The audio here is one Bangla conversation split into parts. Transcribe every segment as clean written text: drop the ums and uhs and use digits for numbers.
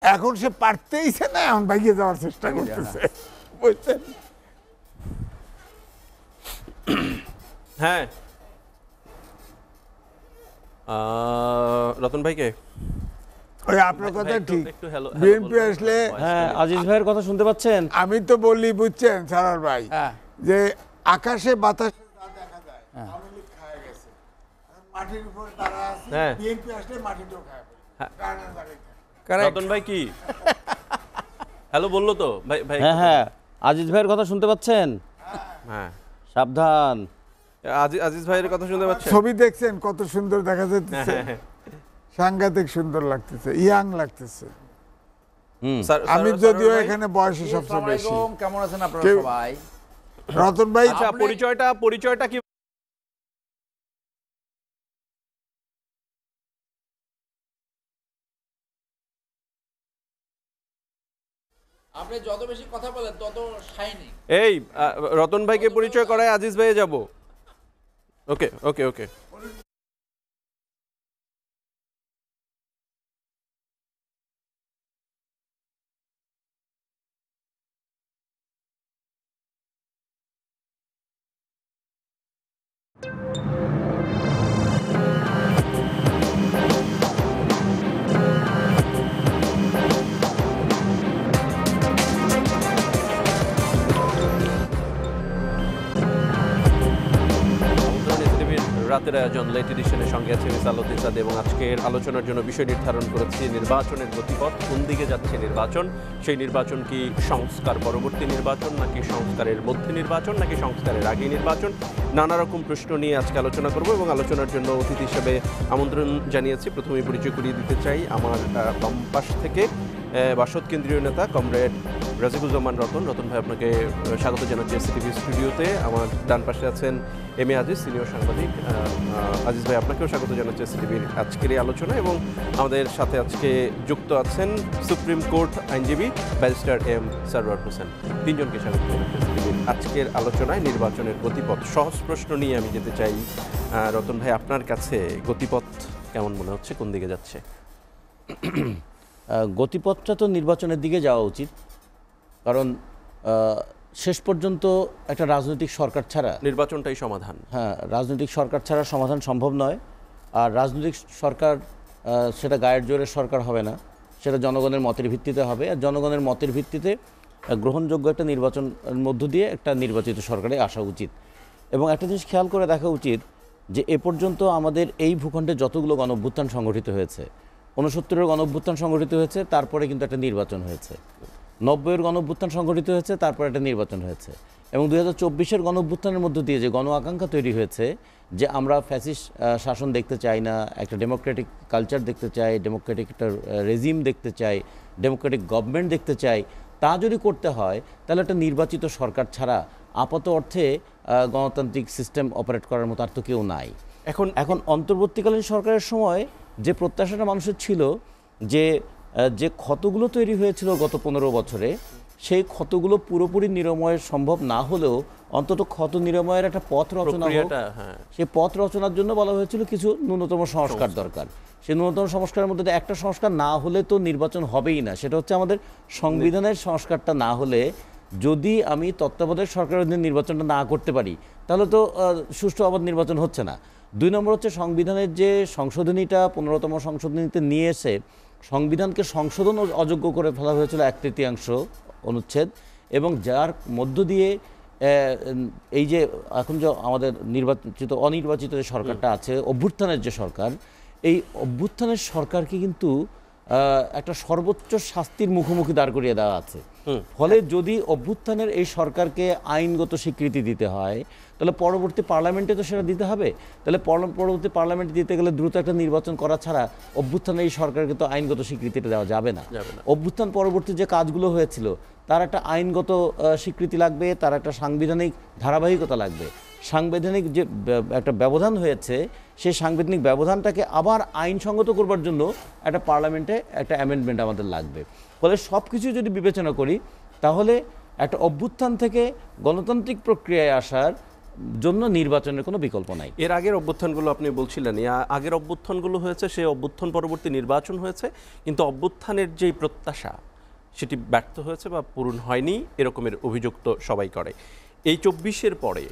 এখন সে পারতেইছে না, এখন ভাইকে যাওয়ার চেষ্টা করতেছে, বুঝছেন? হ্যাঁ, রতন ভাইকে ওই আপনার কথা ঠিক। একটু hello বিএনপি বলবেন? আসলে হ্যাঁ, আজিজ ভাইয়ের কথা শুনতে পাচ্ছেন? আমি তো বলি, বুঝছেন সারার ভাই, হ্যাঁ। যে আকাশে বাতাসে যা দেখা যায় আওয়ামী লীগ খায় গেছে, এখন মাটির উপরে তারা আছে, হ্যাঁ। বিএনপি আসলে মাটিটাও খায় ফেলে। Correct. রতন ভাই কি হ্যালো বললো তো ভাই ভাই হ্যাঁ হ্যাঁ, আজিজ ভাইয়ের কথা শুনতে পাচ্ছেন? হ্যাঁ সাবধান। আজিজ ভাইয়ের কথা শুনতে পাচ্ছেন? ছবি দেখছেন কত সুন্দর দেখা যাচ্ছে, হ্যাঁ। সাংঘাতিক সুন্দর লাগতেছে, ইয়াং লাগতেছে। আমি স্যার, যদিও ভাই? এখানে বয়সে সবচেয়ে আসসালামু বেশি। আলাইকুম, কেমন আছেন আপনারা কেউ- সবাই? রতন ভাই, আচ্ছা, পরিচয়টা কি? আপনি যত বেশি কথা বলেন তত শাইনিং। এই রতন ভাইকে পরিচয় করায় আজিজ ভাইয়ে যাব। ওকে ওকে ওকে। রাতের আয়োজন লেট এডিশনের সঙ্গে আছে মিস আলোদিন সাদ এবং আজকের আলোচনার জন্য বিষয় নির্ধারণ করেছি নির্বাচনের গতিপথ, কোন দিকে যাচ্ছে নির্বাচন, সেই নির্বাচন কি সংস্কার পরবর্তী নির্বাচন নাকি সংস্কারের মধ্যে নির্বাচন নাকি সংস্কারের আগে নির্বাচন, নানা রকম প্রশ্ন নিয়ে আজকে আলোচনা করব এবং আলোচনার জন্য অতিথি হিসেবে আমন্ত্রণ জানিয়েছি। প্রথমেই পরিচয় করিয়ে দিতে চাই আমার বাম পাশ থেকে বাসদ কেন্দ্রীয় নেতা কমরেড রাজিকুজ্জামান রতন। রতন ভাই, আপনাকে স্বাগত জানাচ্ছি এসসিটিভি স্টুডিওতে। আমার ডান পাশে আছেন এম এ আজিজ, সিনিয়র সাংবাদিক। আজিজ ভাই, আপনাকেও স্বাগত জানাচ্ছি এসসিটিভির আজকের এই আলোচনা এবং আমাদের সাথে আজকে যুক্ত আছেন সুপ্রিম কোর্ট আইনজীবী ব্যারিস্টার এম সারওয়ার হোসেন। তিনজনকে স্বাগত জানাচ্ছি এসসিটিভির আজকের আলোচনায় নির্বাচনের গতিপথ। সহজ প্রশ্ন নিয়ে আমি যেতে চাই রতন ভাই, আপনার কাছে গতিপথ কেমন মনে হচ্ছে, কোন দিকে যাচ্ছে? গতিপথটা তো নির্বাচনের দিকে যাওয়া উচিত, কারণ শেষ পর্যন্ত একটা রাজনৈতিক সরকার ছাড়া নির্বাচনটাই সমাধান। হ্যাঁ, রাজনৈতিক সরকার ছাড়া সমাধান সম্ভব নয়। আর রাজনৈতিক সরকার সেটা গায়ের জোরে সরকার হবে না, সেটা জনগণের মতের ভিত্তিতে হবে। আর জনগণের মতের ভিত্তিতে গ্রহণযোগ্য একটা নির্বাচনের মধ্য দিয়ে একটা নির্বাচিত সরকারে আসা উচিত। এবং একটা জিনিস খেয়াল করে দেখা উচিত যে এ পর্যন্ত আমাদের এই ভূখণ্ডে যতগুলো গণঅভ্যুত্থান সংগঠিত হয়েছে, 69-এর গণঅভ্যুত্থান সংগঠিত হয়েছে, তারপরে কিন্তু একটা নির্বাচন হয়েছে। 90-এর গণঅভ্যুত্থান সংগঠিত হয়েছে, তারপরে একটা নির্বাচন হয়েছে। এবং 2024-এর গণঅভ্যুত্থানের মধ্য দিয়ে যে গণ আকাঙ্ক্ষা তৈরি হয়েছে যে আমরা ফ্যাসিস্ট শাসন দেখতে চাই না, একটা ডেমোক্রেটিক কালচার দেখতে চাই, ডেমোক্রেটিক একটা রেজিম দেখতে চাই, ডেমোক্রেটিক গভর্নমেন্ট দেখতে চাই, তা যদি করতে হয় তাহলে একটা নির্বাচিত সরকার ছাড়া আপাত অর্থে গণতান্ত্রিক সিস্টেম অপারেট করার মতো আর তো কেউ নাই। এখন অন্তর্বর্তীকালীন সরকারের সময় যে প্রত্যাশাটা মানুষের ছিল যে ক্ষতগুলো তৈরি হয়েছিল গত 15 বছরে, সেই ক্ষতগুলো পুরোপুরি নিরাময় সম্ভব না হলেও অন্তত ক্ষত নিরাময়ের একটা পথ রচনা হোক। সেই পথ রচনার জন্য বলা হয়েছিল কিছু ন্যূনতম সংস্কার দরকার। সেই ন্যূনতম সংস্কারের মধ্যে একটা সংস্কার না হলে তো নির্বাচন হবেই না, সেটা হচ্ছে আমাদের সংবিধানের সংস্কারটা না হলে, যদি আমি তত্ত্বাবধায়ক সরকারের অধীনে নির্বাচনটা না করতে পারি তাহলে তো সুষ্ঠু অবাধ নির্বাচন হচ্ছে না। 2 নম্বর হচ্ছে সংবিধানের যে সংশোধনীটা 15তম সংশোধনীতে নিয়ে এসে সংবিধানকে সংশোধন অযোগ্য করে ফেলা হয়েছিল 1/3 অনুচ্ছেদ, এবং যার মধ্য দিয়ে এই যে এখন যে আমাদের অনির্বাচিত যে সরকারটা আছে, অভ্যুত্থানের যে সরকার, এই অভ্যুত্থানের সরকারকে কিন্তু একটা সর্বোচ্চ শাস্তির মুখোমুখি দাঁড় করিয়ে দেওয়া আছে। ফলে যদি অভ্যুত্থানের এই সরকারকে আইনগত স্বীকৃতি দিতে হয় তাহলে পরবর্তী পার্লামেন্টে তো সেটা দিতে হবে। তাহলে পরবর্তী পার্লামেন্টে দিতে গেলে দ্রুত একটা নির্বাচন করা ছাড়া অভ্যুত্থানের এই সরকারকে তো আইনগত স্বীকৃতিটা দেওয়া যাবে না। অভ্যুত্থান পরবর্তী যে কাজগুলো হয়েছিল তার একটা আইনগত স্বীকৃতি লাগবে, তার একটা সাংবিধানিক ধারাবাহিকতা লাগবে। সাংবিধানিক যে একটা ব্যবধান হয়েছে, সেই সাংবিধানিক ব্যবধানটাকে আবার আইনসঙ্গত করবার জন্য একটা পার্লামেন্টে একটা অ্যামেন্ডমেন্ট আমাদের লাগবে। ফলে সব কিছু যদি বিবেচনা করি তাহলে একটা অভ্যুত্থান থেকে গণতান্ত্রিক প্রক্রিয়ায় আসার জন্য নির্বাচনের কোনো বিকল্প নাই। এর আগের অভ্যুত্থানগুলো আপনি বলছিলেন, আগের অভ্যুত্থানগুলো হয়েছে, সেই অভ্যুত্থান পরবর্তী নির্বাচন হয়েছে, কিন্তু অভ্যুত্থানের যেই প্রত্যাশা সেটি ব্যর্থ হয়েছে বা পূরণ হয়নি এরকমের অভিযোগ তো সবাই করে। এই 24-এর পরে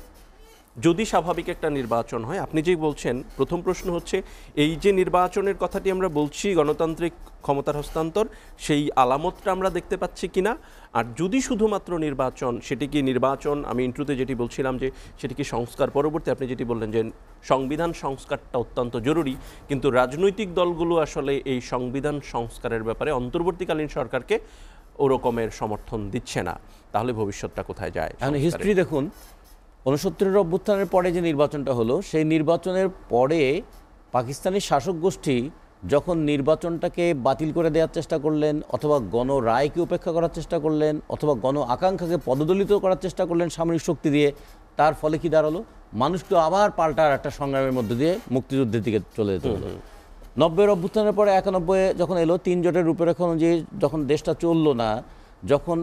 যদি স্বাভাবিক একটা নির্বাচন হয়, আপনি যেই বলছেন, প্রথম প্রশ্ন হচ্ছে এই যে নির্বাচনের কথাটি আমরা বলছি, গণতান্ত্রিক ক্ষমতার হস্তান্তর, সেই আলামতটা আমরা দেখতে পাচ্ছি কিনা? আর যদি শুধুমাত্র নির্বাচন, সেটি কি নির্বাচন, আমি ইন্ট্রোতে যেটি বলছিলাম যে সেটি কি সংস্কার পরবর্তী, আপনি যেটি বললেন যে সংবিধান সংস্কারটা অত্যন্ত জরুরি, কিন্তু রাজনৈতিক দলগুলো আসলে এই সংবিধান সংস্কারের ব্যাপারে অন্তর্বর্তীকালীন সরকারকে ওরকমের সমর্থন দিচ্ছে না, তাহলে ভবিষ্যৎটা কোথায় যায়? এখন হিস্ট্রি দেখুন, 69-এর অভ্যুত্থানের পরে যে নির্বাচনটা হলো, সেই নির্বাচনের পরে পাকিস্তানি শাসক গোষ্ঠী যখন নির্বাচনটাকে বাতিল করে দেওয়ার চেষ্টা করলেন, অথবা গণরায়কে উপেক্ষা করার চেষ্টা করলেন, অথবা গণ আকাঙ্ক্ষাকে পদদলিত করার চেষ্টা করলেন সামরিক শক্তি দিয়ে, তার ফলে কি দাঁড়ালো? মানুষকে আবার পাল্টার একটা সংগ্রামের মধ্যে দিয়ে মুক্তিযুদ্ধের দিকে চলে যেতে হলো। 90-এর অভ্যুত্থানের পরে 91-এ যখন এলো, 3 জোটের রূপরেখা অনুযায়ী যখন দেশটা চললো না, যখন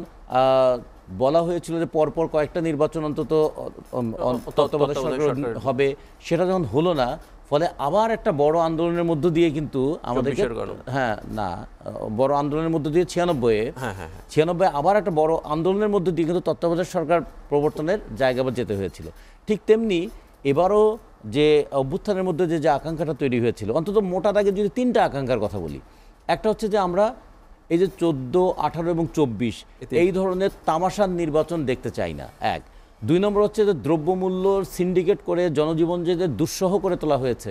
বলা হয়েছিল যে পরপর কয়েকটা নির্বাচন অন্তত তত্ত্বাবধায়ক সরকার হবে, সেটা যখন হলো না, ফলে আবার একটা বড় আন্দোলনের মধ্য দিয়ে কিন্তু আমাদেরকে, বড় আন্দোলনের মধ্য দিয়ে 96 আবার একটা বড় আন্দোলনের মধ্য দিয়ে কিন্তু তত্ত্বাবধায়ক সরকার প্রবর্তনের জায়গা যেতে হয়েছিল। ঠিক তেমনি এবারও যে অভ্যুত্থানের মধ্যে যে আকাঙ্ক্ষাটা তৈরি হয়েছিল, অন্তত মোটা দাগে যদি 3টা আকাঙ্ক্ষার কথা বলি, একটা হচ্ছে যে আমরা এই যে 14, 18 এবং 24 এই ধরনের তামাশার নির্বাচন দেখতে চাই না, 1। 2 নম্বর হচ্ছে যে দ্রব্যমূল্য সিন্ডিকেট করে জনজীবন যে দুঃসহ করে তোলা হয়েছে,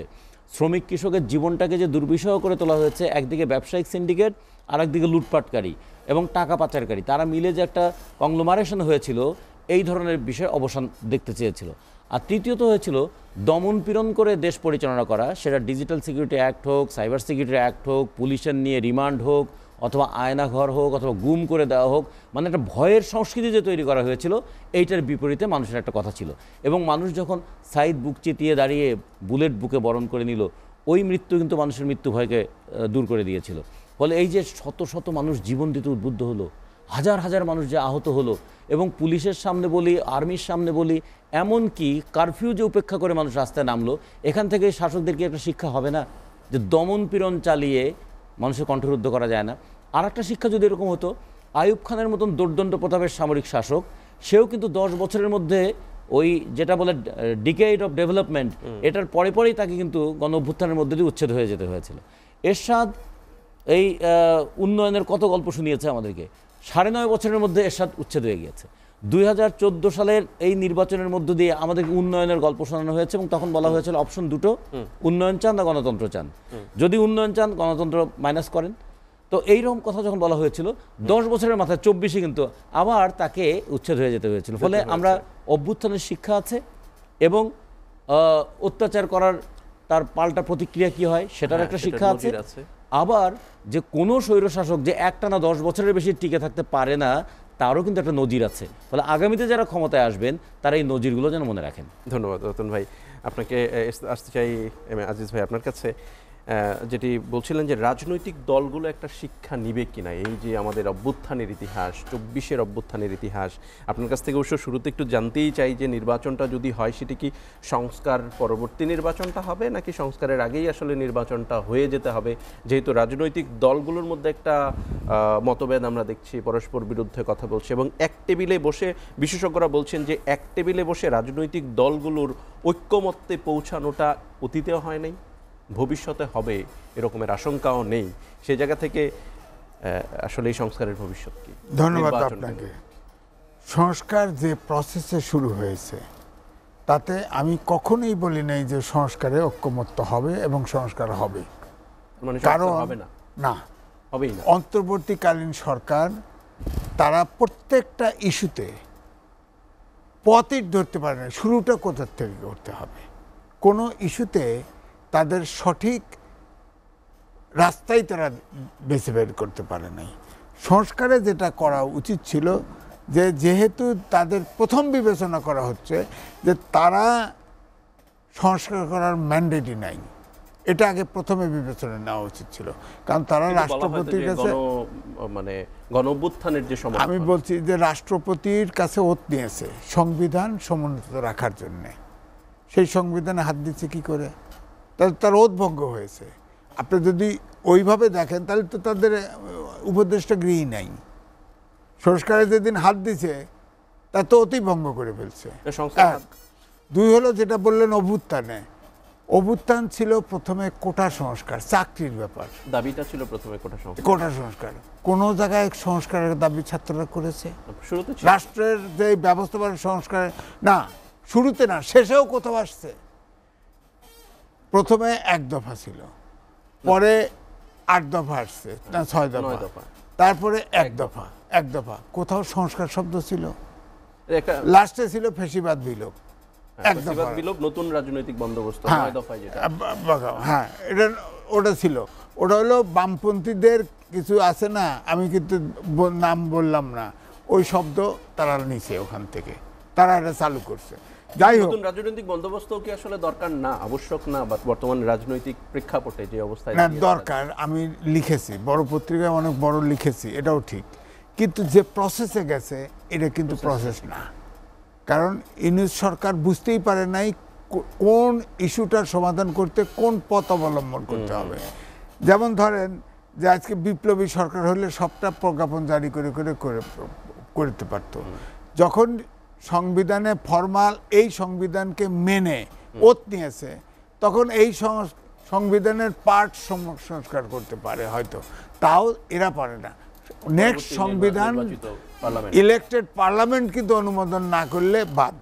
শ্রমিক কৃষকের জীবনটাকে যে দুর্বিষহ করে তোলা হয়েছে, একদিকে ব্যবসায়িক সিন্ডিকেট আর একদিকে লুটপাটকারী এবং টাকা পাচারকারী, তারা মিলে যে একটা কংগ্লোমারেশন হয়েছিল, এই ধরনের বিষয়ে অবসান দেখতে চেয়েছিল। আর তৃতীয়ত হয়েছিল দমন পীড়ন করে দেশ পরিচালনা করা, সেটা ডিজিটাল সিকিউরিটি অ্যাক্ট হোক, সাইবার সিকিউরিটি অ্যাক্ট হোক, পুলিশের নিয়ে রিমান্ড হোক, অথবা আয়নাঘর হোক, অথবা গুম করে দেওয়া হোক, মানে একটা ভয়ের সংস্কৃতি যে তৈরি করা হয়েছিল, এইটার বিপরীতে মানুষের একটা কথা ছিল। এবং মানুষ যখন সাইদ বুক চিতিয়ে দাঁড়িয়ে বুলেট বুকে বরণ করে নিল, ওই মৃত্যু কিন্তু মানুষের মৃত্যু ভয়কে দূর করে দিয়েছিল। ফলে এই যে শত শত মানুষ জীবন দিতে উদ্বুদ্ধ হলো, হাজার হাজার মানুষ যে আহত হলো, এবং পুলিশের সামনে বলি, আর্মির সামনে বলি, এমনকি কারফিউ যে উপেক্ষা করে মানুষ রাস্তায় নামলো, এখান থেকে শাসকদেরকে একটা শিক্ষা হবে না যে দমন পীড়ন চালিয়ে মানুষের কণ্ঠরুদ্ধ করা যায় না? আর একটা শিক্ষা যদি এরকম হতো, আইয়ুব খানের মতন দুর্দণ্ড প্রতাপের সামরিক শাসক, সেও কিন্তু 10 বছরের মধ্যে ওই যেটা বলে ডিকেড অফ ডেভেলপমেন্ট, এটার পরে পরেই তাকে কিন্তু গণ অভ্যুত্থানের মধ্যে দিয়ে উচ্ছেদ হয়ে যেতে হয়েছিল। এরশাদ এই উন্নয়নের কত গল্প শুনিয়েছে আমাদেরকে, 9.5 বছরের মধ্যে এরশাদ উচ্ছেদ হয়ে গিয়েছে। 2014 সালের এই নির্বাচনের মধ্য দিয়ে আমাদেরকে উন্নয়নের গল্প শোনানো হয়েছে, এবং তখন বলা হয়েছিল অপশন দুটো, উন্নয়ন চান না গণতন্ত্র চান, যদি উন্নয়ন চান গণতন্ত্র মাইনাস করেন। তো এইরকম কথা যখন বলা হয়েছিল, 10 বছরের মাথায় 24-এ কিন্তু আবার তাকে উচ্ছেদ হয়ে যেতে হয়েছিল। ফলে আমরা অভ্যুত্থানের শিক্ষা আছে, এবং অত্যাচার করার তার পাল্টা প্রতিক্রিয়া কি হয় সেটার একটা শিক্ষা আছে। আবার যে কোনো স্বৈরশাসক যে একটানা 10 বছরের বেশি টিকে থাকতে পারে না, তারও কিন্তু একটা নজির আছে। ফলে আগামীতে যারা ক্ষমতায় আসবেন তারা এই নজিরগুলো যেন মনে রাখেন। ধন্যবাদ রতন ভাই। আপনাকে আসতে চাই আজিজ ভাই আপনার কাছে, যেটি বলছিলেন যে রাজনৈতিক দলগুলো একটা শিক্ষা নিবে কিনা, এই যে আমাদের অভ্যুত্থানের ইতিহাস, 24-এর অভ্যুত্থানের ইতিহাস, আপনার কাছ থেকে অবশ্য শুরুতে একটু জানতেই চাই যে নির্বাচনটা যদি হয় সেটি কি সংস্কার পরবর্তী নির্বাচনটা হবে, নাকি সংস্কারের আগেই আসলে নির্বাচনটা হয়ে যেতে হবে? যেহেতু রাজনৈতিক দলগুলোর মধ্যে একটা মতভেদ আমরা দেখছি, পরস্পর বিরুদ্ধে কথা বলছে, এবং এক টেবিলে বসে বিশেষজ্ঞরা বলছেন যে এক টেবিলে বসে রাজনৈতিক দলগুলোর ঐক্যমত্যে পৌঁছানোটা অতীতেও হয় নাই, ভবিষ্যতে হবে এরকমের আশঙ্কাও নেই। সেই জায়গা থেকে আসলে এই সংস্কারের ভবিষ্যৎ কি? ধন্যবাদ আপনাকে। সংস্কার যে প্রসেসে শুরু হয়েছে, তাতে আমি কখনোই বলি নাই যে সংস্কারে ঐক্যমত্য হবে এবং সংস্কার হবে, কারণ হবে না, হবেই না। অন্তর্বর্তীকালীন সরকার তারা প্রত্যেকটা ইস্যুতে পথই ধরতে পারে না, শুরুটা কোথা থেকে করতে হবে। কোনো ইস্যুতে তাদের সঠিক রাস্তাই তারা বেছে বের করতে পারে নাই। সংস্কারে যেটা করা উচিত ছিল, যে যেহেতু তাদের প্রথম বিবেচনা করা হচ্ছে যে তারা সংস্কার করার ম্যান্ডেটই নাই, এটা আগে প্রথমে বিবেচনা নেওয়া উচিত ছিল, কারণ তারা রাষ্ট্রপতির কাছে, মানে গণঅভ্যুত্থানের যে সময় আমি বলছি যে রাষ্ট্রপতির কাছে ওত নিয়েছে সংবিধান সমুন্নত রাখার জন্যে। সেই সংবিধানে হাত দিচ্ছে কি করে? তাহলে তার ওত ভঙ্গ হয়েছে। আপনি যদি ওইভাবে দেখেন তাহলে তো তাদের উপদেষ্টা গৃহী নাই। সংস্কারে যেদিন হাত দিছে তা তো অতি ভঙ্গ করে ফেলছে। এক। দুই হলো যেটা বললেন অভ্যুত্থানে, অভ্যুত্থান ছিল প্রথমে কোটা সংস্কার, চাকরির ব্যাপার। দাবিটা ছিল প্রথমে কোটা সংস্কার। কোটা সংস্কার কোন জায়গায় সংস্কারের দাবি ছাত্ররা করেছে? শুরুতে রাষ্ট্রের যে ব্যবস্থাপনা সংস্কার না, শুরুতে না, শেষেও কোথাও আসছে। প্রথমে 1 দফা ছিল, পরে 8 দফা আসছে, না 6 দফা, তারপরে 1 দফা। 1 দফা কোথাও সংস্কার শব্দ ছিল? লাস্টে ছিল ফ্যাসিবাদ বিলোপ। 1 দফা বিলোপ, নতুন রাজনৈতিক বন্দোবস্ত, 9 দফায় যেটা। হ্যাঁ, এটা ওটা ছিল। ওটা হলো বামপন্থীদের কিছু আছে না, আমি কিন্তু নাম বললাম না, ওই শব্দ তারা নিছে ওখান থেকে, তারা এটা চালু করছে। যাই হোক, নতুন রাজনৈতিক বন্দোবস্ত কি আসলে দরকার না, আবশ্যক না বর্তমান রাজনৈতিক প্রেক্ষাপটে যে অবস্থায়? না, দরকার। আমি লিখেছি, বড় পত্রিকায় অনেক বড় লিখেছি, এটাও ঠিক। কিন্তু যে প্রসেসে গেছে এটা কিন্তু প্রসেস না। কারণ ইউনূস সরকার বুঝতেই পারে নাই কোন ইস্যুটার সমাধান করতে কোন পথ অবলম্বন করতে হবে। যেমন ধরেন যে আজকে বিপ্লবী সরকার হলে সবটা প্রজ্ঞাপন জারি করে করতে পারত। যখন সংবিধানে ফরমাল এই সংবিধানকে মেনে ওত নিয়েছে, তখন এই সংবিধানের পার্ট সংস্কার করতে পারে হয়তো, তাও এরা পারে না। নেক্সট সংবিধান ইলেক্টেড পার্লামেন্ট কিন্তু অনুমোদন না করলে বাদ।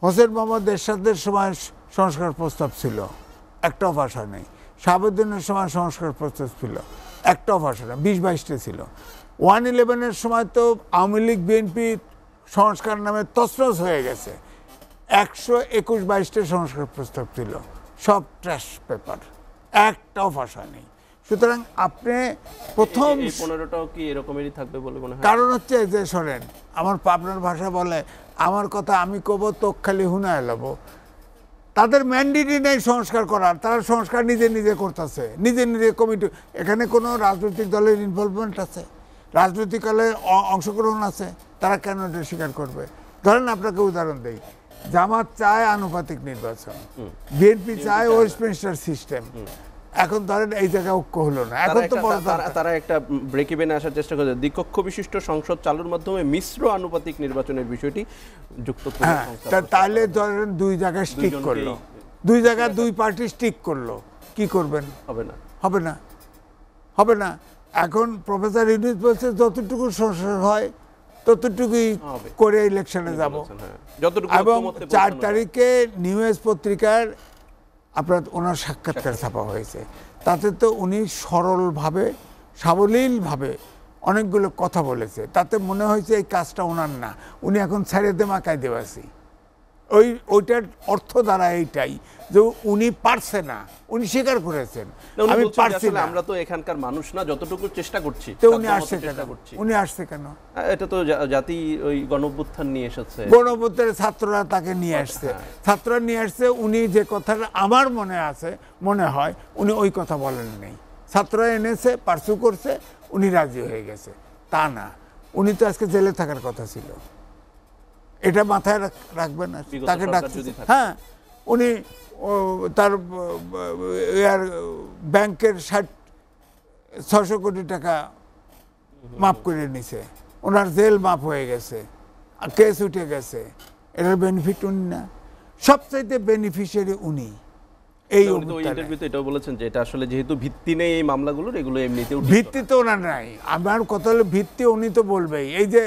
হোসেন মোহাম্মদ এরশাদের সময় সংস্কার প্রস্তাব ছিল, একটাও ভাষা নেই। শাহাবুদ্দিনের সময় সংস্কার প্রস্তাব ছিল, একটাও ভাষা নেই, 20-22টা ছিল। 111-এর সময় তো আওয়ামী লীগ বিএনপি সংস্কার নামে তছনছ হয়ে গেছে, 121-22টা সংস্কার প্রস্তাব ছিল, সব ট্র্যাশ পেপার, একটাও ভাষা নেই। সুতরাং আপনি প্রথম 15টাও কি এরকমেরই থাকবে বলে মনে হয়? কারণ হচ্ছে যে শোনেন, আমার পাবনার ভাষা বলে, আমার কথা আমি কব তোক খালি হুনায় লব। তাদের ম্যান্ডেটই নেই সংস্কার করার, তারা সংস্কার নিজে নিজে করতেছে, নিজে নিজে কমিটি। এখানে কোনো রাজনৈতিক দলের ইনভলভমেন্ট আছে, রাজনৈতিক দলের অংশগ্রহণ আছে, তারা কেন এটা স্বীকার করবে? ধরেন আপনাকে উদাহরণ দেই, জামাত চায় আনুপাতিক নির্বাচন, বিএনপি চায় ওয়েস্টমিনস্টার সিস্টেম। এখন ধরেন এই জায়গায় ঐক্য হলো না, এখন তো তারা একটা ব্রেক ইভেনে আসার চেষ্টা করছে, দ্বিকক্ষ বিশিষ্ট সংসদ চালুর মাধ্যমে মিশ্র আনুপাতিক নির্বাচনের বিষয়টি যুক্ত করে। তাহলে ধরেন 2 জায়গায় স্টিক করলো, 2 জায়গায় 2 পার্টি স্টিক করলো, কি করবেন? হবে না, হবে না, হবে না। এখন প্রফেসর ইউনূস বলছে যতটুকু সংস্কার হয় ততটুকুই করে ইলেকশনে যাব। এবং 4 তারিখে নিউজ পত্রিকার আপনার ওনার সাক্ষাৎকার ছাপা হয়েছে, তাতে তো উনি সরলভাবে সাবলীলভাবে অনেকগুলো কথা বলেছে, তাতে মনে হয়েছে এই কাজটা ওনার না, উনি এখন ছেড়ে দে মাকাই দেবাসি। ওইটার অর্থ দ্বারা এইটাই যে উনি পারছে না, উনি স্বীকার করেছেন আমি পারছি না। আমরা তো এখানকার মানুষ না, যতটুকু চেষ্টা করছি। তো উনি আসছে কেন? উনি আসছে কেন? এটা তো জাতি ওই গণঅভ্যুত্থান নিয়ে এসেছে, গণঅভ্যুত্থানের ছাত্ররা তাকে নিয়ে আসছে, ছাত্ররা নিয়ে আসছে। উনি যে কথাটা আমার মনে হয় উনি ওই কথা বলেন নাই, ছাত্ররা এনেছে, পার্সু করছে, উনি রাজি হয়ে গেছে, তা না। উনি তো আজকে জেলে থাকার কথা ছিল, এটা মাথায় রাখবেন না। তাকে ডাকছে, হ্যাঁ, উনি তার ব্যাংকের 600 কোটি টাকা মাফ করে নিছে, ওনার জেল মাফ হয়ে গেছে, কেস উঠে গেছে, এটার বেনিফিট উনি না, সবচাইতে বেনিফিশিয়ারি উনি। এই ইন্টারভিউতে এটাও বলেছেন যে এটা আসলে যেহেতু ভিত্তি নেই এই মামলাগুলোর, এগুলো এমনিতেও ভিত্তি তো ওনার নাই। আমার কথা হলো ভিত্তি উনি তো বলবেই। এই যে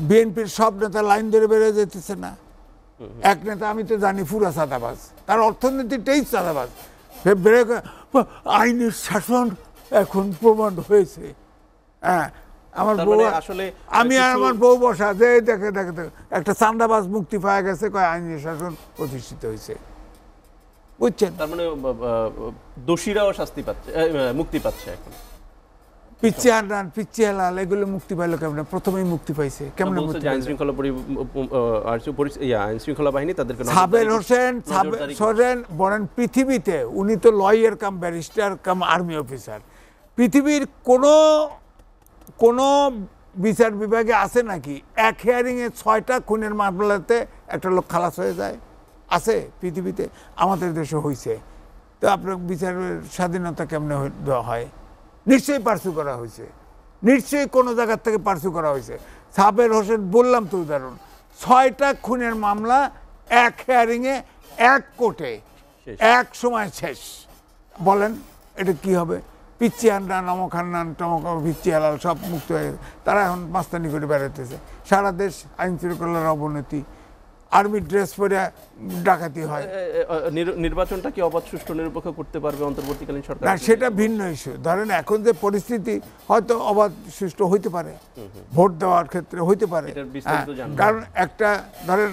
বিএনপির সব নেতা লাইন ধরে বেড়ে যেতেছে না, এক নেতা আমি তো জানি পুরা চাঁদাবাজ, তার অর্থনীতিটাই চাঁদাবাজ, আইনের শাসন এখন প্রমাণ হয়েছে। হ্যাঁ, আমার বউ আসলে আমি আর আমার বউ বসা যে দেখে দেখে একটা চাঁদাবাজ মুক্তি পাওয়া গেছে, কয় আইনের শাসন প্রতিষ্ঠিত হয়েছে, বুঝছেন? তার মানে দোষীরাও শাস্তি পাচ্ছে, মুক্তি পাচ্ছে এখন। পিচ্ছি হারান, পিচ্ছি হেলাল, এগুলো মুক্তি পাইলো কেমন? প্রথমেই মুক্তি পাইছে কেমন? আইন শৃঙ্খলা বাহিনী তাদেরকে সাবের হোসেন বলেন পৃথিবীতে, উনি তো লয়ার কাম ব্যারিস্টার কাম আর্মি অফিসার, পৃথিবীর কোনো বিচার বিভাগে আছে নাকি এক হিয়ারিংয়ে 6টা খুনের মামলাতে একটা লোক খালাস হয়ে যায়? আছে পৃথিবীতে? আমাদের দেশে হয়েছে। তো আপনার বিচারের স্বাধীনতা কেমনে দেওয়া হয়? নিশ্চয়ই পার্সু করা হয়েছে, নিশ্চয়ই কোনো জায়গার থেকে পার্সু করা হয়েছে। সাবের হোসেন বললাম তো উদাহরণ, 6টা খুনের মামলা এক হেয়ারিংয়ে এক কোর্টে এক সময় শেষ। বলেন এটা কি হবে? পিচ্ছি হান্নান, অমক হান্নান, টমক পিচ্ছি হালাল সব মুক্ত হয়ে গেছে। তারা এখন মাস্তানি করে বেড়াতেছে। সারা দেশ আইন শৃঙ্খলার অবনতি, আর্মি ড্রেস পরে ডাকাতি হয়। নির্বাচনটা কি অবাধ সুষ্ঠু নিরপেক্ষ করতে পারবে অন্তর্বর্তীকালীন সরকার? না, সেটা ভিন্ন ইস্যু। ধরেন এখন যে পরিস্থিতি, হয়তো অবাধ সুষ্ঠু হইতে পারে, ভোট দেওয়ার ক্ষেত্রে হইতে পারে। কারণ একটা ধরেন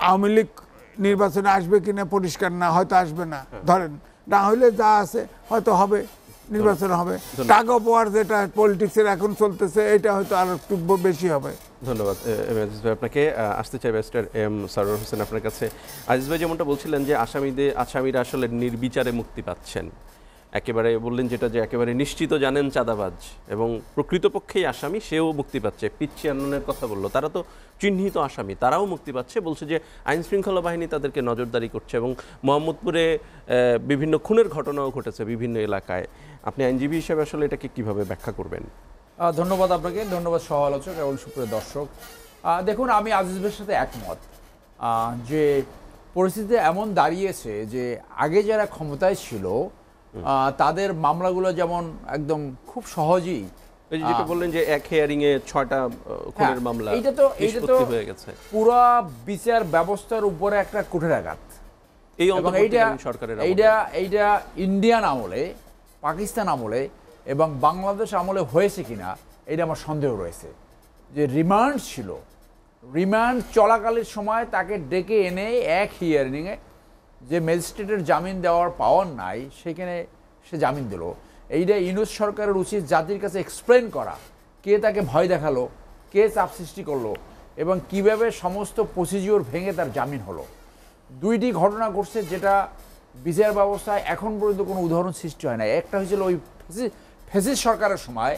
আওয়ামী লীগ নির্বাচনে আসবে কিনা পরিষ্কার না, হয়তো আসবে না। ধরেন না হইলে যা আছে হয়তো হবে, নির্বাচন হবে। টাগ অফ ওয়ার যেটা পলিটিক্সের এখন চলতেছে, এটা হয়তো আরো একটু বেশি হবে। ধন্যবাদ আজিজ ভাই আপনাকে। আসতে চাই ব্যারিস্টার এম সরওয়ার হোসেন আপনার কাছে। আজিজ ভাই যেমনটা বলছিলেন যে আসামিরা আসলে নির্বিচারে মুক্তি পাচ্ছেন, একেবারে বললেন যেটা যে একেবারে নিশ্চিত জানেন চাঁদাবাজ এবং প্রকৃতপক্ষেই আসামি, সেও মুক্তি পাচ্ছে। পিচ্ছি আন্দোলনের কথা বললো, তারা তো চিহ্নিত আসামি, তারাও মুক্তি পাচ্ছে। বলছে যে আইন শৃঙ্খলা বাহিনী তাদেরকে নজরদারি করছে এবং মোহাম্মদপুরে বিভিন্ন খুনের ঘটনাও ঘটেছে বিভিন্ন এলাকায়। আপনি আইনজীবী হিসেবে আসলে এটাকে কিভাবে ব্যাখ্যা করবেন? ধন্যবাদ আপনাকে, ধন্যবাদ সহ আলোচক এবং সুপ্রিয় দর্শক। দেখুন, আমি আজিজ ভাইয়ের সাথে একমত যে পরিস্থিতি এমন দাঁড়িয়েছে যে আগে যারা ক্ষমতায় ছিল তাদের মামলাগুলো যেমন একদম খুব সহজেই, যেটা বললেন যে এক হিয়ারিং এ 6টা খুনের মামলা নিষ্পত্তি হয়ে গেছে, পুরো বিচার ব্যবস্থার উপরে একটা কুঠারাঘাত। এই অন্তর্বর্তীকালীন সরকারের এইটা ইন্ডিয়ান আমলে, পাকিস্তান আমলে এবং বাংলাদেশ আমলে হয়েছে কিনা এটা আমার সন্দেহ রয়েছে। যে রিমান্ড ছিল, রিমান্ড চলাকালীন সময় তাকে ডেকে এনে এক হিয়ারিংয়ে যে ম্যাজিস্ট্রেটের জামিন দেওয়ার পাওয়ার নাই, সেখানে সে জামিন দিল। এইটা ইউনূস সরকারের উচিত জাতির কাছে এক্সপ্লেন করা, কে তাকে ভয় দেখালো, কে চাপ সৃষ্টি করলো এবং কিভাবে সমস্ত প্রসিডিওর ভেঙে তার জামিন হলো। দুইটি ঘটনা ঘটছে যেটা বিচার ব্যবস্থায় এখন পর্যন্ত কোনো উদাহরণ সৃষ্টি হয় না। একটা হয়েছিল ওই ফ্যাসিস্ট সরকারের সময়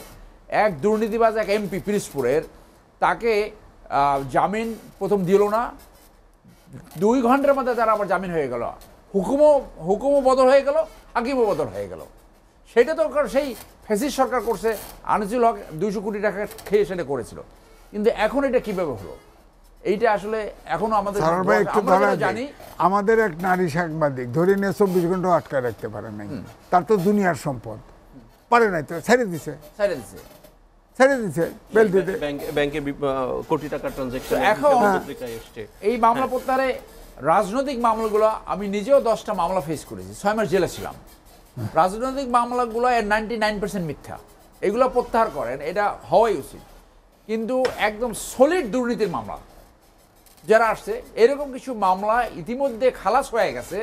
এক দুর্নীতিবাজ, এক এমপি পিরিজপুরের, তাকে জামিন প্রথম দিল না, 2 ঘন্টার মধ্যে তারা আবার জামিন হয়ে গেল, হুকুমও বদল হয়ে গেল, হাকিমও বদল হয়ে গেল। সেটা তো সেই ফ্যাসিস্ট সরকার করছে, আনিসুল হক 200 কোটি টাকা খেয়ে সেটা করেছিল। কিন্তু এখন এটা কিভাবে হলো, এইটা আসলে এখনো আমাদের জানি। আমাদের এক নারী সাংবাদিক ধরে নিয়ে 24 ঘন্টা আটকায় রাখতে পারে নাই, তার তো দুনিয়ার সম্পদ, পারে নাই তো ছেড়ে দিছে বেল দিতে, ব্যাংকে কোটি টাকা ট্রানজাকশন। এখন এই মামলা প্রত্যাহারে রাজনৈতিক মামলাগুলো, আমি নিজেও 10টা মামলা ফেস করেছি, 6 মাস জেলে ছিলাম। রাজনৈতিক মামলাগুলো 99% মিথ্যা, এগুলো প্রত্যাহার করেন, এটা হওয়াই উচিত। কিন্তু একদম সলিড দুর্নীতির মামলা যারা আসছে, এরকম কিছু মামলা ইতিমধ্যে খালাস হয়ে গেছে,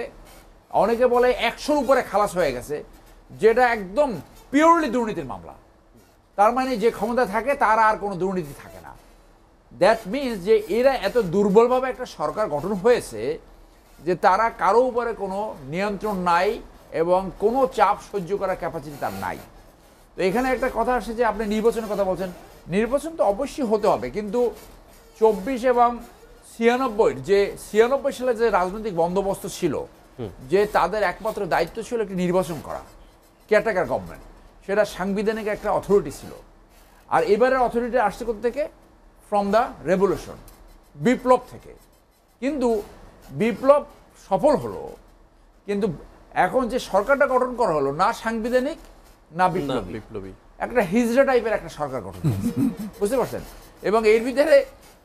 অনেকে বলে 100-র উপরে খালাস হয়ে গেছে, যেটা একদম পিওরলি দুর্নীতির মামলা। তার মানে যে ক্ষমতা থাকে তার আর কোনো দুর্নীতি থাকে না। দ্যাট মিনস যে এরা এত দুর্বলভাবে একটা সরকার গঠন হয়েছে যে তারা কারো উপরে কোনো নিয়ন্ত্রণ নাই এবং কোনো চাপ সহ্য করার ক্যাপাসিটি তার নাই। তো এখানে একটা কথা আসে যে আপনি নির্বাচনের কথা বলছেন, নির্বাচন তো অবশ্যই হতে হবে, কিন্তু 24 এবং 96 যে 96 সালে যে রাজনৈতিক বন্দোবস্ত ছিল, যে তাদের একমাত্র দায়িত্ব ছিল একটি নির্বাচন করা, কেয়ারটেকার গভর্নমেন্ট, সেটা সাংবিধানিক একটা অথরিটি ছিল। আর এবারের অথরিটি আসছে কোথা থেকে? ফ্রম দ্য রেভলিউশন, বিপ্লব থেকে। কিন্তু বিপ্লব সফল হলো, কিন্তু এখন যে সরকারটা গঠন করা হলো না সাংবিধানিক না বিপ্লবী, একটা হিজড়া টাইপের একটা সরকার গঠন হয়েছে, বুঝতে পারছেন? এবং এর ভিতরে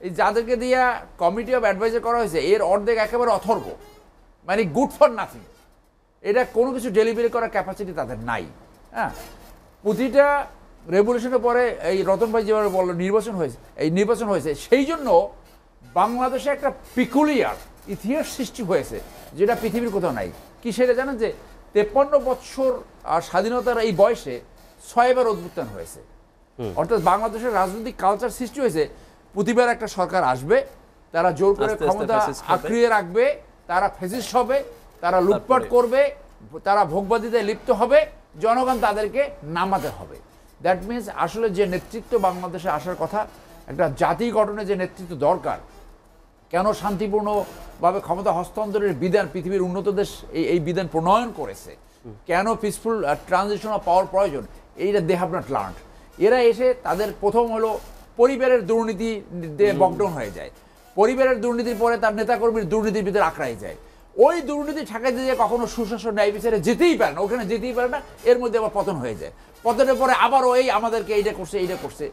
এই যাদেরকে দিয়ে কমিটি অফ অ্যাডভাইজার করা হয়েছে, এর অর্ধেক একেবারে অথর্ব, মানে গুড ফর নাথিং। এটা কোনো কিছু ডেলিভারি করার ক্যাপাসিটি তাদের নাই। হ্যাঁ, প্রতিটা রেভলিউশনের পরে এই রতন ভাই যেভাবে বললো নির্বাচন হয়েছে, সেই জন্য বাংলাদেশে একটা পিকুলিয়ার ইতিহাস সৃষ্টি হয়েছে যেটা পৃথিবীর কোথাও নাই। কি সেটা জানেন যে 53 বছর স্বাধীনতার এই বয়সে 6 বার অভ্যুত্থান হয়েছে। অর্থাৎ বাংলাদেশের রাজনৈতিক কালচার সৃষ্টি হয়েছে, প্রতিবার একটা সরকার আসবে, তারা জোর করে ক্ষমতা আঁকড়িয়ে রাখবে, তারা ফ্যাসিস্ট হবে, তারা লুটপাট করবে, তারা ভোগবাদিতায় লিপ্ত হবে, জনগণ তাদেরকে নামাতে হবে। দ্যাট মিনস আসলে যে নেতৃত্ব বাংলাদেশে আসার কথা, একটা জাতি গঠনে যে নেতৃত্ব দরকার, কেন শান্তিপূর্ণভাবে ক্ষমতা হস্তান্তরের বিধান পৃথিবীর উন্নত দেশ এই বিধান প্রণয়ন করেছে, কেন পিসফুল ট্রানজিশন অফ পাওয়ার প্রয়োজন, এইটা দে হ্যাভ নট লার্নড। এরা এসে তাদের প্রথম হলো পরিবারের দুর্নীতি বকডাউন হয়ে যায়, পরিবারের দুর্নীতির পরে তার নেতাকর্মীর দুর্নীতির ভিতরে আঁকড়াই যায়, ওই দুর্নীতি ঠেকাইতে যে কখনো সুশাসন ন্যায় বিচারে যেতেই পারে না, ওখানে যেতেই পারে না, এর মধ্যে আবার পতন হয়ে যায়, পতনের পরে আবারও এই আমাদেরকে এইটা করছে,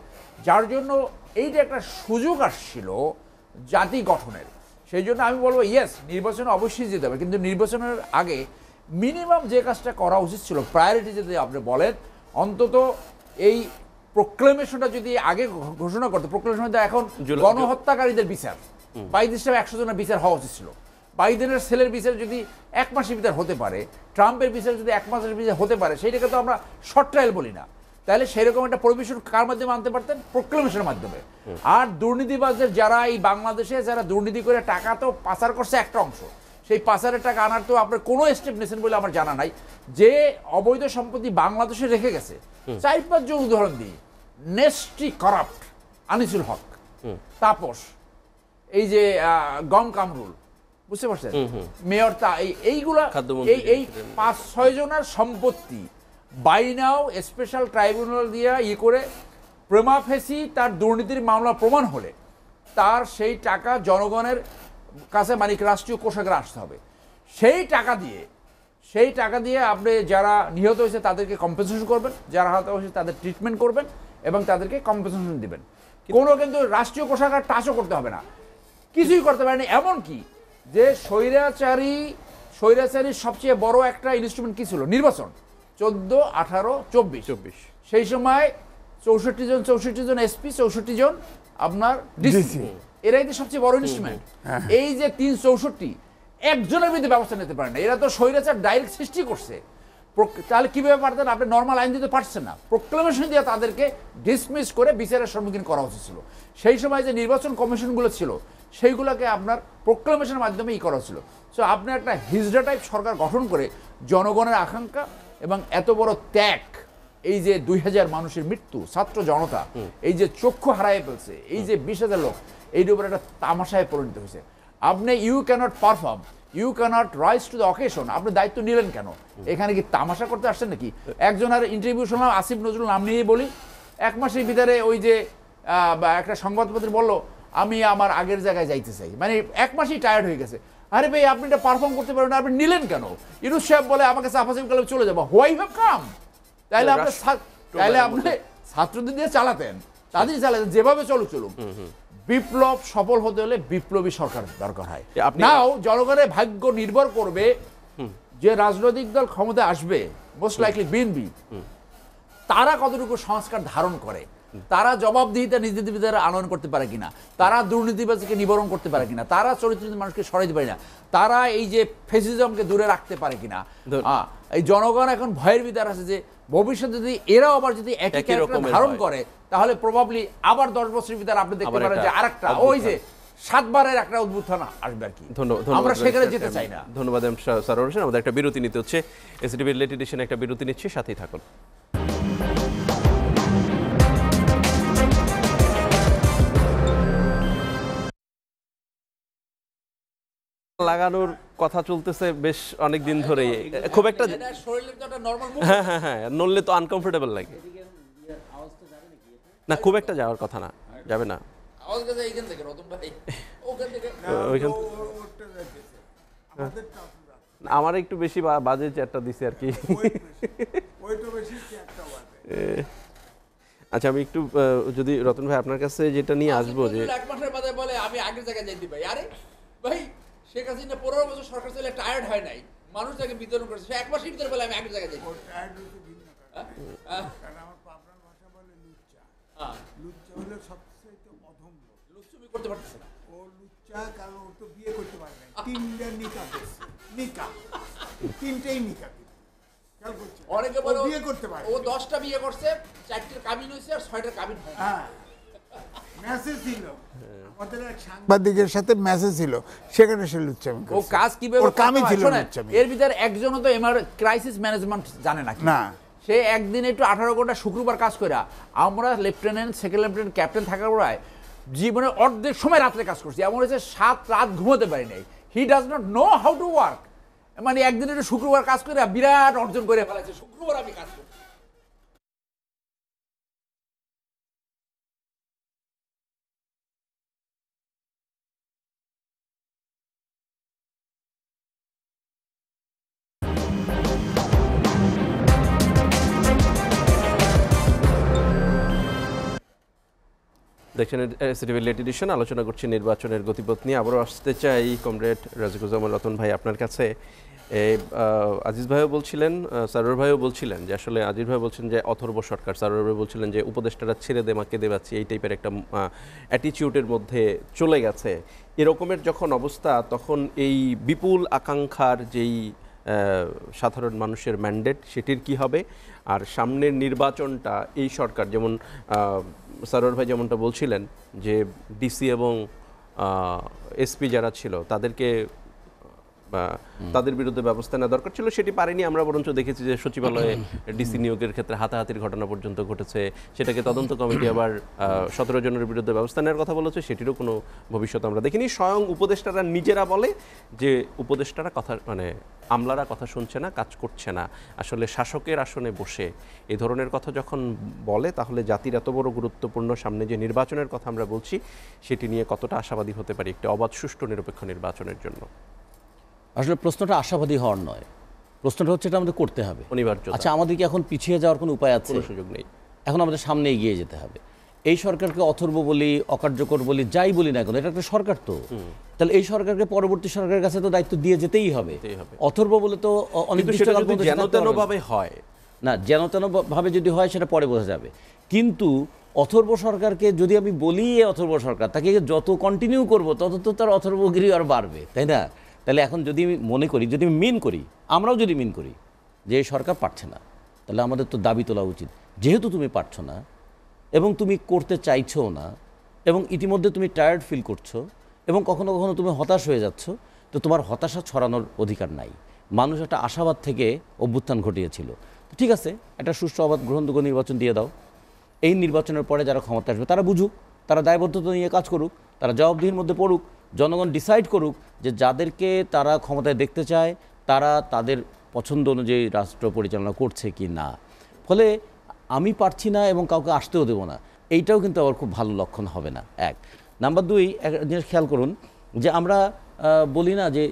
যার জন্য এইটা একটা সুযোগ আসছিল জাতি গঠনের। সেই জন্য আমি বলবো ইয়েস, নির্বাচনে অবশ্যই যেতে হবে, কিন্তু নির্বাচনের আগে মিনিমাম যে কাজটা করা উচিত ছিল, প্রায়োরিটি যদি আপনি বলেন, অন্তত এই প্রোক্লেমেশনটা যদি আগে ঘোষণা করতো, প্রোক্লেমেশনটা এখন গণহত্যাকারীদের বিচার, বাইডেন হিসাবে 100 জনের বিচার হওয়া উচিত ছিল, বাইডেনের ছেলের বিচার যদি 1 মাসের ভিতর হতে পারে, ট্রাম্পের বিচার যদি 1 মাসের ভিতরে হতে পারে, সেইটাকে তো আমরা শর্ট ট্রায়াল বলি না, তাহলে সেরকম একটা প্রভিশন কার মাধ্যমে আনতে পারতেন? প্রোক্লেমেশনের মাধ্যমে। আর দুর্নীতিবাজদের যারা এই বাংলাদেশে যারা দুর্নীতি করে টাকা তো পাচার করছে একটা অংশ, সেই পাচারের টাকা আনার তো আপনার কোনো স্টেপ নিয়েছেন বলে আমার জানা নাই। যে অবৈধ সম্পত্তি বাংলাদেশে রেখে গেছে 4-5 জন উদাহরণ দিই, নেস্টি করাপ্ট আনিসুল হক, তাপস, এই যে গম কামরুল, বুঝতে পারছেন, মেয়র, এইগুলা এই 5-6 জনের সম্পত্তি বাইনাও স্পেশাল ট্রাইব্যুনাল দিয়ে করে প্রেমা ফেসি তার দুর্নীতির মামলা প্রমাণ হলে তার সেই টাকা জনগণের কাছে মানে রাষ্ট্রীয় কোষাগারে আসতে হবে। সেই টাকা দিয়ে আপনি যারা নিহত হয়েছে তাদেরকে কম্পেনসেশন করবেন, যারা আহত হয়েছে তাদের ট্রিটমেন্ট করবেন এবং তাদেরকে কম্পেনসেশন দিবেন। কোনো কিন্তু রাষ্ট্রীয় কোষাগার টাচও করতে হবে না, কিছুই করতে পারেনি। এমনকি যে স্বৈরাচারীর সবচেয়ে বড় একটা ইনস্ট্রুমেন্ট কি ছিল? নির্বাচন। 14, 18, 24 সেই সময় 64 জন এসপি, 64 জন আপনার ডিসি, এরাই তো সবচেয়ে বড় ইনস্ট্রুমেন্ট। এই যে 364 একজনের বিরুদ্ধে ব্যবস্থা নিতে পারে না, এরা তো স্বৈরাচার ডাইরেক্ট সৃষ্টি করছে। তাহলে কিভাবে পারতেন? আপনি নর্মাল আইন দিতে পারছেন না, প্রোক্লেমেশন দিয়ে তাদেরকে ডিসমিস করে বিচারের সম্মুখীন করা উচিত ছিল। সেই সময় যে নির্বাচন কমিশনগুলো ছিল সেইগুলোকে আপনার প্রোক্লেমেশনের মাধ্যমে করা ছিল। সো আপনি একটা হিজড়া টাইপ সরকার গঠন করে জনগণের আকাঙ্ক্ষা এবং এত বড় ত্যাগ, এই যে 2000 মানুষের মৃত্যু, ছাত্র জনতা এই যে চক্ষু হারায় ফেলছে, এই যে 20,000 লোক, এইটার উপর একটা তামাশায় পরিণত হয়েছে। আপনি you cannot perform, you cannot rise to the occasion, আপনি দায়িত্ব নিলেন কেন? এখানে কি তামাশা করতে আসছেন নাকি? একজনের ইন্টারভিউ শুনলাম, আসিফ নজরুল, নাম নিয়ে বলি, 1 মাসের ভিতরে ওই যে একটা সংবাদপত্র বললো আমি আমার আগের জায়গায় যাইতে চাই, মানে 1 মাসেই টায়ার্ড হয়ে গেছে। আরে ভাই, আপনি এটা পারফর্ম করতে পারবেন না, আপনি নিলেন কেন? ইউনুস সাহেব বলে আমাকে সাফাসিফ কালে চলে যাবো, হোয়াই হ্যাভ কাম? তাইলে আপনি ছাত্রদের দিয়ে চালাতেন, তাদের চালাতেন, যেভাবে চলুক। বিপ্লব সফল হতে হলে বিপ্লবী সরকার দরকার হয়। নাও জনগণের ভাগ্য নির্ভর করবে যে রাজনৈতিক দল ক্ষমতায় আসবে, মোস্ট লাইকলি বিএনপি, তারা কতটুকু সংস্কার ধারণ করে, তারা জবাবদিহিতা নিজেদের ভিতরে আনয়ন করতে পারে কিনা, তারা দুর্নীতিবাজকে নিবারণ করতে পারে কিনা, তারা চরিত্রিত মানুষকে সরাইতে পারে না, তারা এই যে ফেসিজমকে দূরে রাখতে পারে কিনা। এই জনগণ এখন ভয়ের ভিতরে আছে যে ভবিষ্যতে যদি এরাও আবার যদি একই ক্যারেক্টার ধারণ করে, তাহলে প্রবাবলি আবার 10 বছরের ভিতরে আপনি দেখতে পারেন যে আরেকটা ওই যে 7 বারের একটা উদ্বোধন আসবে আর কি। আমরা সেখানে যেতে চাই না। ধন্যবাদ সারোয়ার হোসেন। আমাদের একটা বিরতি নিতে হচ্ছে, এসটিভি লেট এডিশনে একটা বিরতি নিচ্ছে, সাথেই থাকুন। লাগানোর কথা চলতেছে বেশ অনেক দিন ধরে, খুব একটা হ্যাঁ নড়লে তো আনকমফোর্টেবল লাগে না, খুব একটা যাওয়ার কথা না, যাবে না। আমার একটু বেশি বাজে চেয়ারটা দিছে আর কি। আচ্ছা, আমি একটু যদি রতন ভাই আপনার কাছে যেটা নিয়ে আসবো, যে 1 মাসের বাদে বলে আমি আগের জায়গায় যাইতে পারি। আরে ভাই, শেখ হাসিনা 15 বছর সরকার চাইলে টায়ার্ড হয় নাই, মানুষ তাকে বিতরণ করেছে, সে 1 মাসের ভিতরে বলে আমি আগের জায়গায় যাই। লুচ্চা হলো সবচেয়ে অধম্য, লুচ্চুমি করতে পারতেছে না ও লুচ্চা, কারণ ও তো বিয়ে করতে পারে না, 3টা নিকাহ করছে, তিনটেই নিকাহ। অনেকে বলে বিয়ে করতে পারে, ও 10টা বিয়ে করছে, 4টার কাবিন হয়েছে আর 6টার কাবিন হয় না। মেসেজ ছিল আমাদের এক সাংবাদিকের সাথে, মেসেজ ছিল, সেখানে সে লুচ্চামি করছে। ও কাজ কিভাবে ওর কামই ছিল লুচ্চামি। এর ভিতরে একজনও তো ক্রাইসিস ম্যানেজমেন্ট জানে না। সে একদিন একটু 18 ঘন্টা শুক্রবার কাজ করে, আমরা লেফটেন্যান্ট, সেকেন্ড লেফটেন্যান্ট, ক্যাপ্টেন থাকার পরে জীবনের অর্ধেক সময় রাত্রে কাজ করছি, এমন হয়েছে 7 রাত ঘুমোতে পারি নাই। He does not know how to work. মানে একদিন একটু শুক্রবার কাজ করে বিরাট অর্জন করে ফেলেছে, শুক্রবার আমি কাজ করি। দেখছেন সিটিভি লেট এডিশন, আলোচনা করছি নির্বাচনের গতিপথ নিয়ে। আবারও আসতে চাই কমরেড রাজিকুজ্জামান রতন ভাই আপনার কাছে। আজিজ ভাইও বলছিলেন, সারোয়ার ভাইও বলছিলেন যে আসলে আজিজ ভাই বলছেন যে অথর্ব সরকার, সারোয়ার ভাই বলছিলেন যে উপদেষ্টারা ছেড়ে দে মাকে দেবাচ্ছি, এই টাইপের একটা অ্যাটিটিউডের মধ্যে চলে গেছে। এরকমের যখন অবস্থা, তখন এই বিপুল আকাঙ্ক্ষার যেই সাধারণ মানুষের ম্যান্ডেট, সেটির কি হবে? আর সামনের নির্বাচনটা এই সরকার, যেমন সারোয়ার ভাই যেমনটা বলছিলেন যে ডিসি এবং এসপি যারা ছিল তাদেরকে তাদের বিরুদ্ধে ব্যবস্থা নেওয়া দরকার ছিল, সেটি পারেনি। আমরা বরঞ্চ দেখেছি যে সচিবালয়ে ডিসি নিয়োগের ক্ষেত্রে হাতাহাতির ঘটনা পর্যন্ত ঘটেছে, সেটাকে তদন্ত কমিটি আবার 17 জনের বিরুদ্ধে ব্যবস্থা নেওয়ার কথা বলেছে, সেটিরও কোনো ভবিষ্যৎ আমরা দেখিনি। স্বয়ং উপদেষ্টারা নিজেরা বলে যে উপদেষ্টারা কথা, মানে আমলারা কথা শুনছে না, কাজ করছে না। আসলে শাসকের আসনে বসে এই ধরনের কথা যখন বলে, তাহলে জাতির এত বড় গুরুত্বপূর্ণ সামনে যে নির্বাচনের কথা আমরা বলছি, সেটি নিয়ে কতটা আশাবাদী হতে পারি একটি অবাধ, সুষ্ঠু, নিরপেক্ষ নির্বাচনের জন্য? আসলে প্রশ্নটা আশাবাদী হওয়ার নয়, প্রশ্নটা হচ্ছে এটা আমাদের করতে হবে, অনিবার্য। আচ্ছা, আমাদের কি এখন পিছিয়ে যাওয়ার কোনো উপায় আছে? কোনো সুযোগ নেই। এখন আমাদের সামনে এগিয়ে যেতে হবে। এই সরকারকে অথর্ব বলি, অকার্যকর বলি, যাই বলি না কেন, এটা একটা সরকার। তো তাহলে এই সরকারকে পরবর্তী সরকারের কাছে তো দায়িত্ব দিয়ে যেতেই হবে। অথর্ব বলে তো যেন-তেনভাবে হয় না, যেন-তেনভাবে যদি হয় সেটা পরে বোঝা যাবে। কিন্তু অথর্ব সরকারকে যদি আমি বলি অথর্ব সরকার, তাকে যত কন্টিনিউ করব তত তো তার অথর্বগিরি আর বাড়বে, তাই না? তাহলে এখন যদি আমি মনে করি, যদি আমি মিন করি, আমরাও যদি মিন করি যে এই সরকার পারছে না, তাহলে আমাদের তো দাবি তোলা উচিত, যেহেতু তুমি পারছো না এবং তুমি করতে চাইছো না এবং ইতিমধ্যে তুমি টায়ার্ড ফিল করছো এবং কখনো কখনো তুমি হতাশ হয়ে যাচ্ছ, তো তোমার হতাশা ছড়ানোর অধিকার নাই। মানুষ একটা আশাবাদ থেকে অভ্যুত্থান ঘটিয়েছিল, তো ঠিক আছে, একটা সুষ্ঠু অবাধ গ্রহণযোগ্য নির্বাচন দিয়ে দাও। এই নির্বাচনের পরে যারা ক্ষমতা আসবে তারা বুঝুক, তারা দায়বদ্ধতা নিয়ে কাজ করুক, তারা জবাবদিহির মধ্যে পড়ুক, জনগণ ডিসাইড করুক যে যাদেরকে তারা ক্ষমতায় দেখতে চায় তারা তাদের পছন্দ অনুযায়ী রাষ্ট্র পরিচালনা করছে কি না। ফলে আমি পারছি না এবং কাউকে আসতেও দেবো না, এইটাও কিন্তু আবার খুব ভালো লক্ষণ হবে না। এক নাম্বার 2, এক জিনিস খেয়াল করুন যে আমরা বলি না যে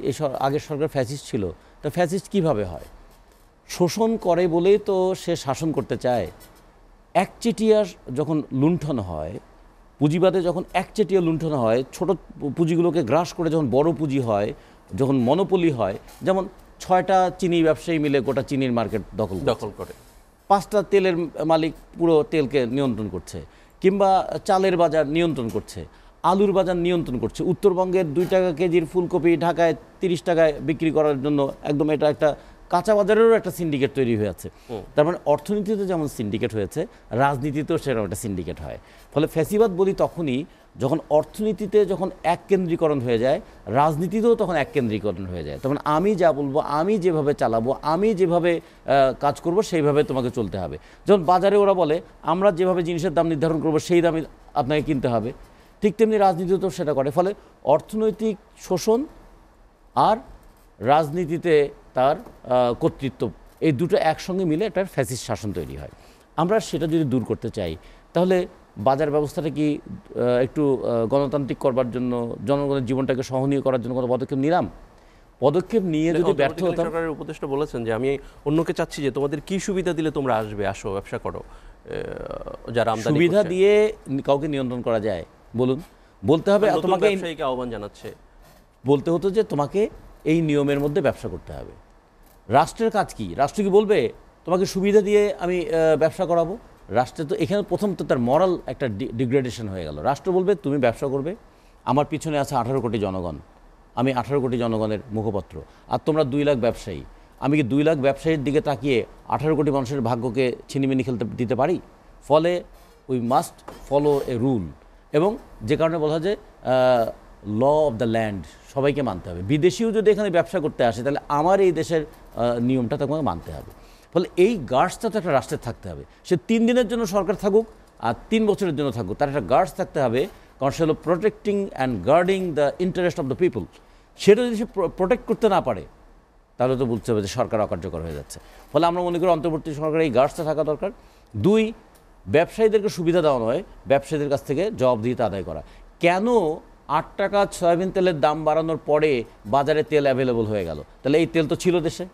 আগের সরকার ফ্যাসিস্ট ছিল, তো ফ্যাসিস্ট কীভাবে হয়? শোষণ করে বলেই তো সে শাসন করতে চায়। একচেটিয়া যখন লুণ্ঠন হয়, পুঁজিবাদে যখন একচেটিয়া লুণ্ঠন হয়, ছোট পুঁজিগুলোকে গ্রাস করে যখন বড় পুঁজি হয়, যখন মনোপলি হয়, যেমন 6টা চিনি ব্যবসায়ী মিলে গোটা চিনির মার্কেট দখল করে, 5টা তেলের মালিক পুরো তেলকে নিয়ন্ত্রণ করছে, কিংবা চালের বাজার নিয়ন্ত্রণ করছে, আলুর বাজার নিয়ন্ত্রণ করছে, উত্তরবঙ্গের 2 টাকা কেজির ফুলকপি ঢাকায় 30 টাকায় বিক্রি করার জন্য একদম এটা একটা কাঁচা বাজারেরও একটা সিন্ডিকেট তৈরি হয়েছে। তার মানে অর্থনীতিতে যেমন সিন্ডিকেট হয়েছে, রাজনীতিতেও সেরকম একটা সিন্ডিকেট হয়। ফলে ফ্যাসিবাদ বলি তখনই যখন অর্থনীতিতে যখন এক কেন্দ্রীকরণ হয়ে যায়, রাজনীতিতেও তখন এক কেন্দ্রীকরণ হয়ে যায়। তখন আমি যা বলবো, আমি যেভাবে চালাবো, আমি যেভাবে কাজ করব, সেইভাবে তোমাকে চলতে হবে। যেমন বাজারে ওরা বলে আমরা যেভাবে জিনিসের দাম নির্ধারণ করবো সেই দামে আপনাকে কিনতে হবে, ঠিক তেমনি রাজনীতিতেও সেটা করে। ফলে অর্থনৈতিক শোষণ আর রাজনীতিতে তার কর্তৃত্ব, এই দুটো একসঙ্গে মিলে একটা ফ্যাসিস্ট শাসন তৈরি হয়। আমরা সেটা যদি দূর করতে চাই, তাহলে বাজার ব্যবস্থাটা কি একটু গণতান্ত্রিক করবার জন্য, জনগণের জীবনটাকে সহনীয় করার জন্য কোনো পদক্ষেপ নিলাম? পদক্ষেপ নিয়ে যদি ব্যর্থ হতাম। সরকারের উপদেষ্টা বলেছেন যে আমি অন্যকে চাচ্ছি যে তোমাদের কি সুবিধা দিলে তোমরা আসবে, আসো ব্যবসা করো। যারা আমদানি সুবিধা দিয়ে কাউকে নিয়ন্ত্রণ করা যায়? বলুন। বলতে হবে তোমাকে, ব্যবসায়ীকে আহ্বান জানাচ্ছে, বলতে হতো যে তোমাকে এই নিয়মের মধ্যে ব্যবসা করতে হবে। রাষ্ট্রের কাজ কি? রাষ্ট্র কি বলবে তোমাকে সুবিধা দিয়ে আমি ব্যবসা করাবো? রাষ্ট্রে তো এখানে প্রথম তো তার মরাল একটা ডিগ্রেডেশন হয়ে গেল। রাষ্ট্র বলবে তুমি ব্যবসা করবে, আমার পিছনে আছে 18 কোটি জনগণ, আমি 18 কোটি জনগণের মুখপত্র, আর তোমরা 2 লাখ ব্যবসায়ী। আমি কি 2 লাখ ব্যবসায়ীর দিকে তাকিয়ে 18 কোটি মানুষের ভাগ্যকে ছিনিমিনি খেলতে দিতে পারি? ফলে we must follow A rule, এবং যে কারণে বলা হয় যে ল অফ দ্য ল্যান্ড সবাইকে মানতে হবে। বিদেশিও যদি এখানে ব্যবসা করতে আসে, তাহলে আমার এই দেশের নিয়মটা তোমাকে মানতে হবে। ফলে এই গার্ডসটা তো একটা রাষ্ট্রের থাকতে হবে। সে 3 দিনের জন্য সরকার থাকুক আর 3 বছরের জন্য থাকুক, তার একটা গার্ডস থাকতে হবে concept of protecting and guarding the interest of the people, সেটা যদি সে প্রোটেক্ট করতে না পারে তাহলে তো বুঝতে হবে যে সরকার অকার্যকর হয়ে যাচ্ছে। ফলে আমরা মনে করি অন্তর্বর্তী সরকারের এই গার্ডসটা থাকা দরকার। 2, ব্যবসায়ীদেরকে সুবিধা দেওয়া নয়, ব্যবসায়ীদের কাছ থেকে জবাবদিহিতা আদায় করা। কেন 8 টাকা সয়াবিন তেলের দাম বাড়ানোর পরে বাজারে তেল অ্যাভেলেবল হয়ে গেল? তাহলে এই তেল তো ছিল দেশে।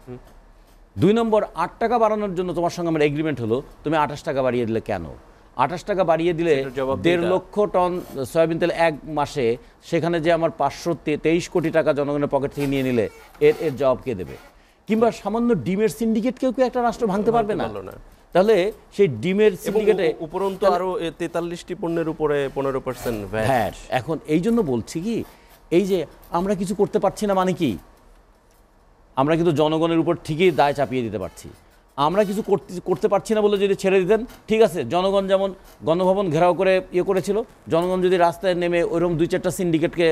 2 নম্বর, 8 টাকা বাড়ানোর জন্য তোমার সঙ্গে আমার এগ্রিমেন্ট হলো, তুমি 28 টাকা বাড়িয়ে দিলে কেন? 28 টাকা বাড়িয়ে দিলে 1.5 লক্ষ টন সয়াবিন তেল এক মাসে, সেখানে যে আমার 523 কোটি টাকা জনগণের পকেট থেকে নিয়ে নিলে এর জবাব কে দেবে? কিংবা সামান্য ডিমের সিন্ডিকেটকেও কি একটা রাষ্ট্র ভাঙতে পারবে না? তাহলে সেই ডিমের সিন্ডিকেটে উপরন্তু আরো 43টি পণ্যের উপরে 15% ভ্যাট। এখন এই জন্য বলছি কি, এই যে আমরা কিছু করতে পারছি না মানে কি, আমরা কিন্তু জনগণের উপর ঠিকই দায় চাপিয়ে দিতে পারছি। আমরা কিছু করতে পারছি না বলে যদি ছেড়ে দিতেন, ঠিক আছে, জনগণ যেমন গণভবন ঘেরাও করে করেছিল, জনগণ যদি রাস্তায় নেমে ওইরকম 2-4টা সিন্ডিকেটকে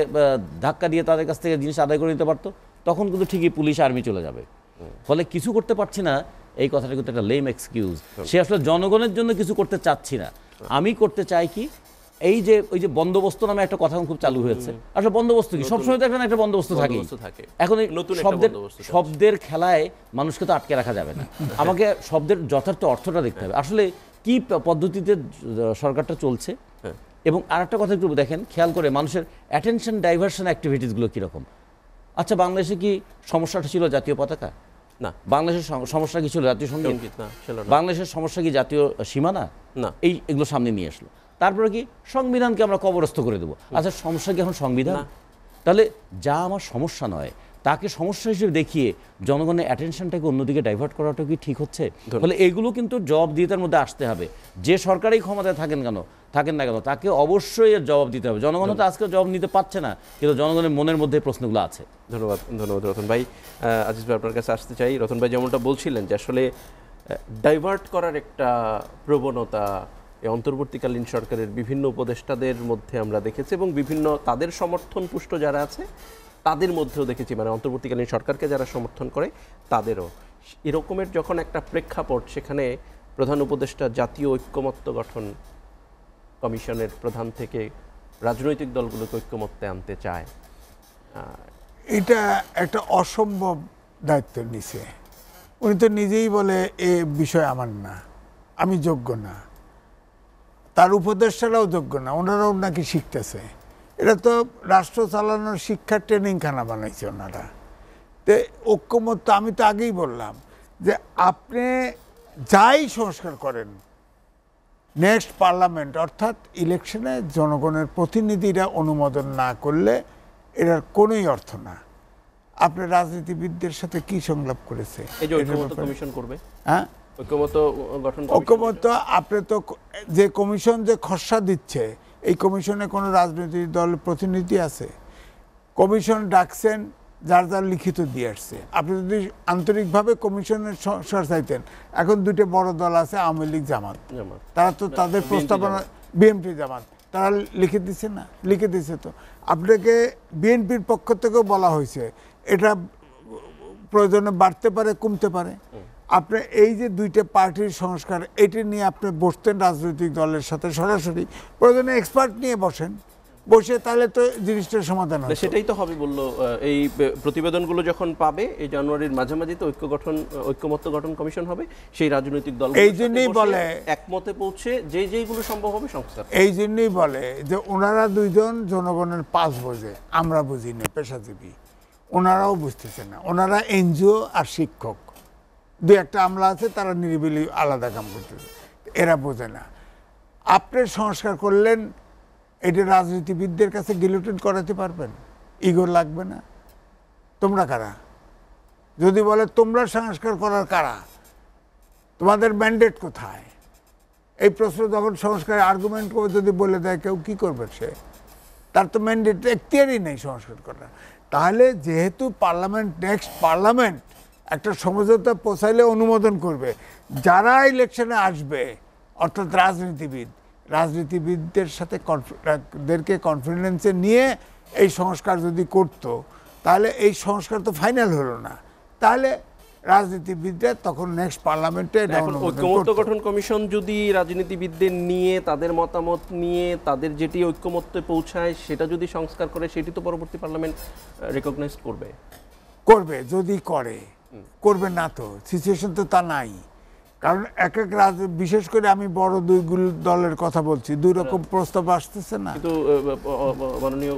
ধাক্কা দিয়ে তাদের কাছ থেকে জিনিস আদায় করে নিতে পারতো, তখন কিন্তু ঠিকই পুলিশ আর্মি চলে যাবে। ফলে কিছু করতে পারছি না এই কথাটা কিন্তু একটা লেম এক্সকিউজ। সে আসলে জনগণের জন্য কিছু করতে চাচ্ছি না, আমি করতে চাই কি, এই যে ওই যে বন্দোবস্ত নামে একটা কথা খুব চালু হয়েছে। আসলে বন্দোবস্ত কি, সবসময় তো একটা বন্দোবস্ত থাকে। এখন শব্দের খেলায় মানুষকে তো আটকে রাখা যাবে না, আমাকে শব্দের যথার্থ অর্থটা দেখতে হবে, আসলে কি পদ্ধতিতে সরকারটা চলছে। এবং আরেকটা কথা একটু দেখেন, খেয়াল করে মানুষের অ্যাটেনশন ডাইভার্সন অ্যাক্টিভিটিসগুলো কীরকম। আচ্ছা, বাংলাদেশে কি সমস্যাটা ছিল জাতীয় পতাকা? না। বাংলাদেশের সমস্যা কি ছিল জাতীয় সঙ্গীত? না। বাংলাদেশের সমস্যা কি জাতীয় সীমানা? না। এগুলো সামনে নিয়ে আসলো। তারপরে কি সংবিধানকে আমরা কবরস্থ করে দেবো? আচ্ছা, সমস্যা কি এখন সংবিধান? তাহলে যা আমার সমস্যা নয় তাকে সমস্যা হিসেবে দেখিয়ে জনগণের অ্যাটেনশনটাকে অন্যদিকে ডাইভার্ট করাটা কি ঠিক হচ্ছে? ফলে এগুলো কিন্তু জবাবদিহিতার মধ্যে আসতে হবে। যে সরকারই ক্ষমতায় থাকেন না কেন তাকে অবশ্যই এর জবাব দিতে হবে। জনগণ তো আজকে জবাব নিতে পারছে না, কিন্তু জনগণের মনের মধ্যে প্রশ্নগুলো আছে। ধন্যবাদ রতন ভাই। আজিজ ভাই, আপনার কাছে আসতে চাই। রতন ভাই যেমনটা বলছিলেন যে আসলে ডাইভার্ট করার একটা প্রবণতা এই অন্তর্বর্তীকালীন সরকারের বিভিন্ন উপদেষ্টাদের মধ্যে আমরা দেখেছি, এবং বিভিন্ন তাদের সমর্থন পুষ্ট যারা আছে তাদের মধ্যেও দেখেছি, মানে অন্তর্বর্তীকালীন সরকারকে যারা সমর্থন করে তাদেরও এরকমের যখন একটা প্রেক্ষাপট, সেখানে প্রধান উপদেষ্টা জাতীয় ঐক্যমত্য গঠন কমিশনের প্রধান থেকে রাজনৈতিক দলগুলোকে ঐক্যমত্যে আনতে চায়, এটা একটা অসম্ভব দায়িত্ব নিছে। উনি তো নিজেই বলে এ বিষয় আমার না, আমি যোগ্য না, তার উপদেষ্টারাও যোগ্য না, ওনারাও নাকি শিখতেছে। এটা তো রাষ্ট্র চালানোর শিক্ষার ট্রেনিংখানা বানাইছে ওনারা। তো ঐক্যমত্য, আমি তো আগেই বললাম যে আপনি যাই সংস্কার করেন, নেক্সট পার্লামেন্ট অর্থাৎ ইলেকশনে জনগণের প্রতিনিধিরা অনুমোদন না করলে এটার কোনোই অর্থ না। আপনি রাজনীতিবিদদের সাথে কি সংলাপ করেছে? কমিশন করবে, হ্যাঁ, ঐক্যমত্য। আপনি তো যে কমিশন যে খসড়া দিচ্ছে, এই কমিশনে কোনো রাজনৈতিক দলের প্রতিনিধি আছে? কমিশন ডাকছেন, যার যার লিখিত দিয়ে আসছে। আপনি যদি আন্তরিকভাবে কমিশনের সংস্কার চাইতেন, এখন 2টা বড় দল আছে, আওয়ামী লীগ, জামাত, তারা তো তাদের প্রস্তাবনা, বিএনপি জামাত, তারা লিখে দিচ্ছে না? লিখে দিচ্ছে তো। আপনাকে বিএনপির পক্ষ থেকেও বলা হয়েছে এটা প্রয়োজনে বাড়তে পারে, কমতে পারে। আপনি এই যে 2টা পার্টির সংস্কার, এটি নিয়ে আপনি বসতেন রাজনৈতিক দলের সাথে সরাসরি, প্রয়োজনে এক্সপার্ট নিয়ে বসে তাহলে তো জিনিসটার সমাধান হবে। সেটাই তো হবে বললো। এই প্রতিবেদনগুলো যখন পাবে, এই জানুয়ারির মাঝামাঝি তো ঐক্যমত্য গঠন কমিশন হবে, সেই রাজনৈতিক দল এই জন্যই বলে একমতে পৌঁছে যেইগুলো সম্ভব হবে সংস্কার। এই জন্যই বলে যে ওনারা দুইজন জনগণের পাশ বোঝে, আমরা বুঝি না, পেশাজীবী, ওনারাও বুঝতেছে না। ওনারা এনজিও আর শিক্ষক, 2-1টা আমলা আছে, তারা নিরিবিলি আলাদা কাম করতেছে, এরা বোঝে না। আপনি সংস্কার করলেন, এটা রাজনীতিবিদদের কাছে গিলোটিন করাতে পারবেন? ইগো লাগবে না? তোমরা কারা? যদি বলে তোমরা সংস্কার করার কারা, তোমাদের ম্যান্ডেট কোথায়? এই প্রশ্ন যখন সংস্কার আর্গুমেন্ট করে যদি বলে দেয় কেউ, কি করবে সে? তার তো ম্যান্ডেট, এখতিয়ারই নেই সংস্কার করার। তাহলে যেহেতু পার্লামেন্ট, নেক্সট পার্লামেন্ট একটা সমঝোতা পৌঁছাইলে অনুমোদন করবে, যারা ইলেকশনে আসবে অর্থাৎ রাজনীতিবিদদের সাথে দেরকে কনফিডেন্সে নিয়ে এই সংস্কার যদি করতো, তাহলে এই সংস্কার তো ফাইনাল হলো না। তাহলে রাজনীতিবিদরা তখন নেক্সট পার্লামেন্টে এটা এখন অনুমোদন ঐক্যমত্য করতো। গঠন কমিশন যদি রাজনীতিবিদদের নিয়ে তাদের মতামত নিয়ে তাদের যেটি ঐক্যমত্যে পৌঁছায় সেটা যদি সংস্কার করে সেটি তো পরবর্তী পার্লামেন্ট রেকগনাইজ করবে। করবে, যদি করে, করবে না তো সিচুয়েশন তো তা নাই। কারণ এক এক বিশেষ করে আমি বড় দুইগুলো দলের কথা বলছি, দুই রকম প্রস্তাব আসতেছে না। কিন্তু মাননীয়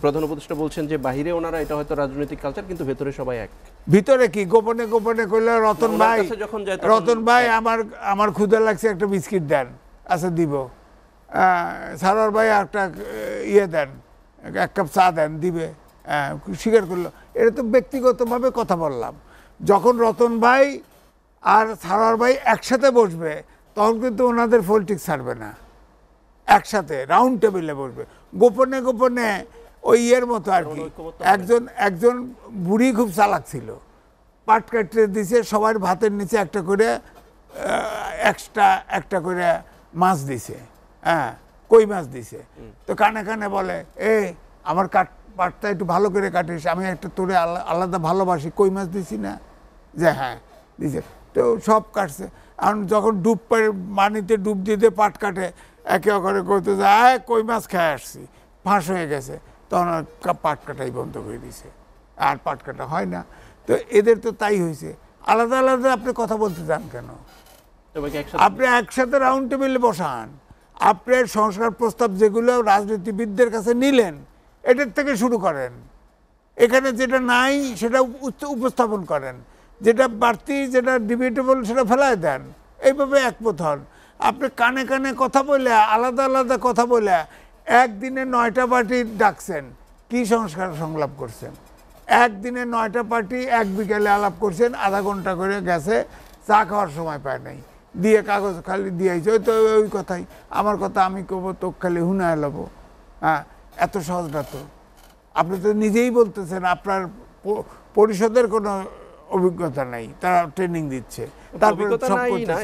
প্রধান উপদেষ্টা বলছেন যে বাহিরে ওনারা এটা হয়তো রাজনৈতিক কালচার, কিন্তু ভেতরে সবাই এক। ভিতরে কি গোপনে গোপনে করলে রতন ওনার ভাই, কাছে যখন যায় তখন রতন ভাই আমার ক্ষুধা লাগছে, একটা বিস্কিট দেন, আচ্ছা দিব। সারোয়ার ভাই একটা ইয়ে দেন, এক কাপ চা দেন, দিবে, স্বীকার করলো। এটা তো ব্যক্তিগতভাবে কথা বললাম। যখন রতন ভাই আর সারোয়ার ভাই একসাথে বসবে তখন কিন্তু ওনাদের পলিটিক্স ছাড়বে না, একসাথে রাউন্ড টেবিলে বসবে। গোপনে গোপনে ওই ইয়ের মতো আর কি। একজন বুড়ি খুব চালাক ছিল, পাট কাটতে দিছে, সবার ভাতের নিচে একটা করে এক্সট্রা একটা করে মাছ দিছে, হ্যাঁ কই মাছ দিছে। তো কানে কানে বলে, আমার পাটটা একটু ভালো করে কাটিস, আমি একটা তোরে আলাদা ভালোবাসি, কই মাছ দিছি না, যে হ্যাঁ দিছে। তো সব কাটছে। এখন যখন ডুব পানিতে ডুব দিয়ে পাট কাটে, একে অপরে করতে যায় কই মাছ খেয়ে আসছি, ফাঁস হয়ে গেছে, তখন পাট কাটাই বন্ধ করে দিছে, আর পাট কাটা হয় না। তো এদের তো তাই হয়েছে। আলাদা আলাদা আপনি কথা বলতে চান কেন? আপনি একসাথে রাউন্ড টেবিলে বসান, আপনার সংস্কার প্রস্তাব যেগুলো রাজনীতিবিদদের কাছে নিলেন এটার থেকে শুরু করেন, এখানে যেটা নাই সেটা উপস্থাপন করেন, যেটা বাড়তি যেটা ডিবেটেবল সেটা ফেলায় দেন, এইভাবে একমত হন। আপনি কানে কানে কথা বলে আলাদা আলাদা কথা বলে একদিনে 9টা পার্টি ডাকছেন, কি সংস্কার সংলাপ করছেন? একদিনে 9টা পার্টি এক বিকেলে আলাপ করছেন, আধা ঘন্টা করে গেছে, চা খাওয়ার সময় পায় নাই, দিয়ে কাগজ খালি দিয়েছে, ওই তো ওই কথাই, আমার কথা আমি কব, তো খালি হুনায় লব। হ্যাঁ, এত সহজ না তো। আপনি তো নিজেই বলতেছেন আপনার পরিষদের কোনো অভিজ্ঞতা নাই, তারা ট্রেনিং দিচ্ছে, তারপরে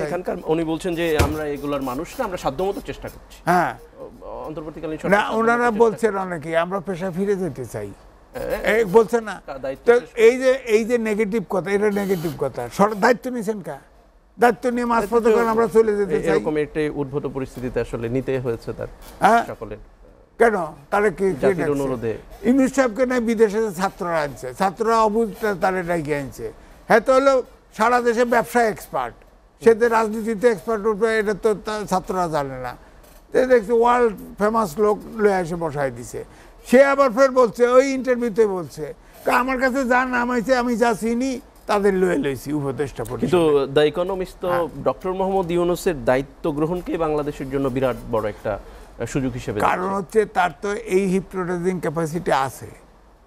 এখানকার উনি বলছেন যে আমরা এগুলার মানুষ না, আমরা সাধ্যমতো চেষ্টা করছি। হ্যাঁ, অন্তর্বর্তীকালীন না ওনারা বলছেন অনেকে আমরা পেশা ফিরে যেতে চাই, বলছে না। তো এই যে নেগেটিভ কথা, এটা নেগেটিভ কথা। দায়িত্ব নিছেন কা? দায়িত্ব নিয়ে মাঝ পথে আমরা চলে যেতে চাই, এরকম একটা উদ্ভূত পরিস্থিতিতে আসলে নিতে হয়েছে তার সকলের। কেন? তারা কি অনুরোধে ইউনুস সাহেবকে নাই বিদেশে ছাত্ররা আনছে, ছাত্ররা অবুঝ তারা ডাকি আনছে। হ্যাঁ, তো হলো সারা দেশে ব্যবসায় এক্সপার্ট, সে তো রাজনীতিতে এক্সপার্ট উঠবে, এটা তো ছাত্ররা জানে না। দেখছি ওয়ার্ল্ড ফেমাস লোক লয়ে এসে বসাই দিছে। সে আবার ফের বলছে, ওই ইন্টারভিউতে বলছে, আমার কাছে যা নাম হয়েছে আমি যা চিনি তাদের লয়ে লইছি উপদেষ্টা পরিষদ। কিন্তু দ্য ইকোনমিস্ট তো ডক্টর মোহাম্মদ ইউনূসের দায়িত্ব গ্রহণকে বাংলাদেশের জন্য বিরাট বড় একটা সুযোগ হিসেবে, কারণ হচ্ছে তার তো এই হিপনোটাইজিং ক্যাপাসিটি আছে।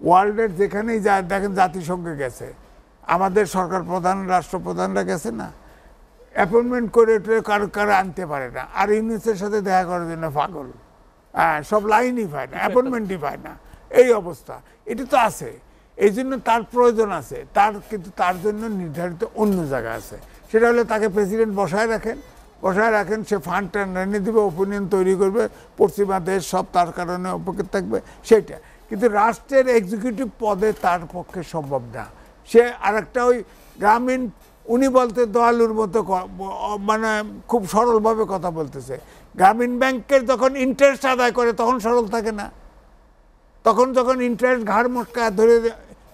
ওয়ার্ল্ডের যেখানেই যায় দেখেন, জাতিসংঘে গেছে, আমাদের সরকার প্রধান রাষ্ট্রপ্রধানরা গেছে না, অ্যাপয়েন্টমেন্ট করে কারো কারো আনতে পারে না, আর ইউনুসের সাথে দেখা করার জন্য পাগল। হ্যাঁ, সব লাইনই পায় না, অ্যাপয়েন্টমেন্টই পায় না, এই অবস্থা। এটা তো আছে, এই জন্য তার প্রয়োজন আছে, কিন্তু তার জন্য নির্ধারিত অন্য জায়গা আছে। সেটা হলে তাকে প্রেসিডেন্ট বসায় রাখেন, সে ফান্ড টান্ড এনে দিবে, ওপিনিয়ন তৈরি করবে, পশ্চিমা দেশ সব তার কারণে উপকৃত থাকবে, সেটা। কিন্তু রাষ্ট্রের এক্সিকিউটিভ পদে তার পক্ষে সম্ভব না। সে আরেকটা ওই গ্রামীণ, উনি বলতে দয়ালুর মতো মানে খুব সরলভাবে কথা বলতেছে। গ্রামীণ ব্যাংকের যখন ইন্টারেস্ট আদায় করে তখন সরল থাকে না, তখন যখন ইন্টারেস্ট ঘাড় মোটকা ধরে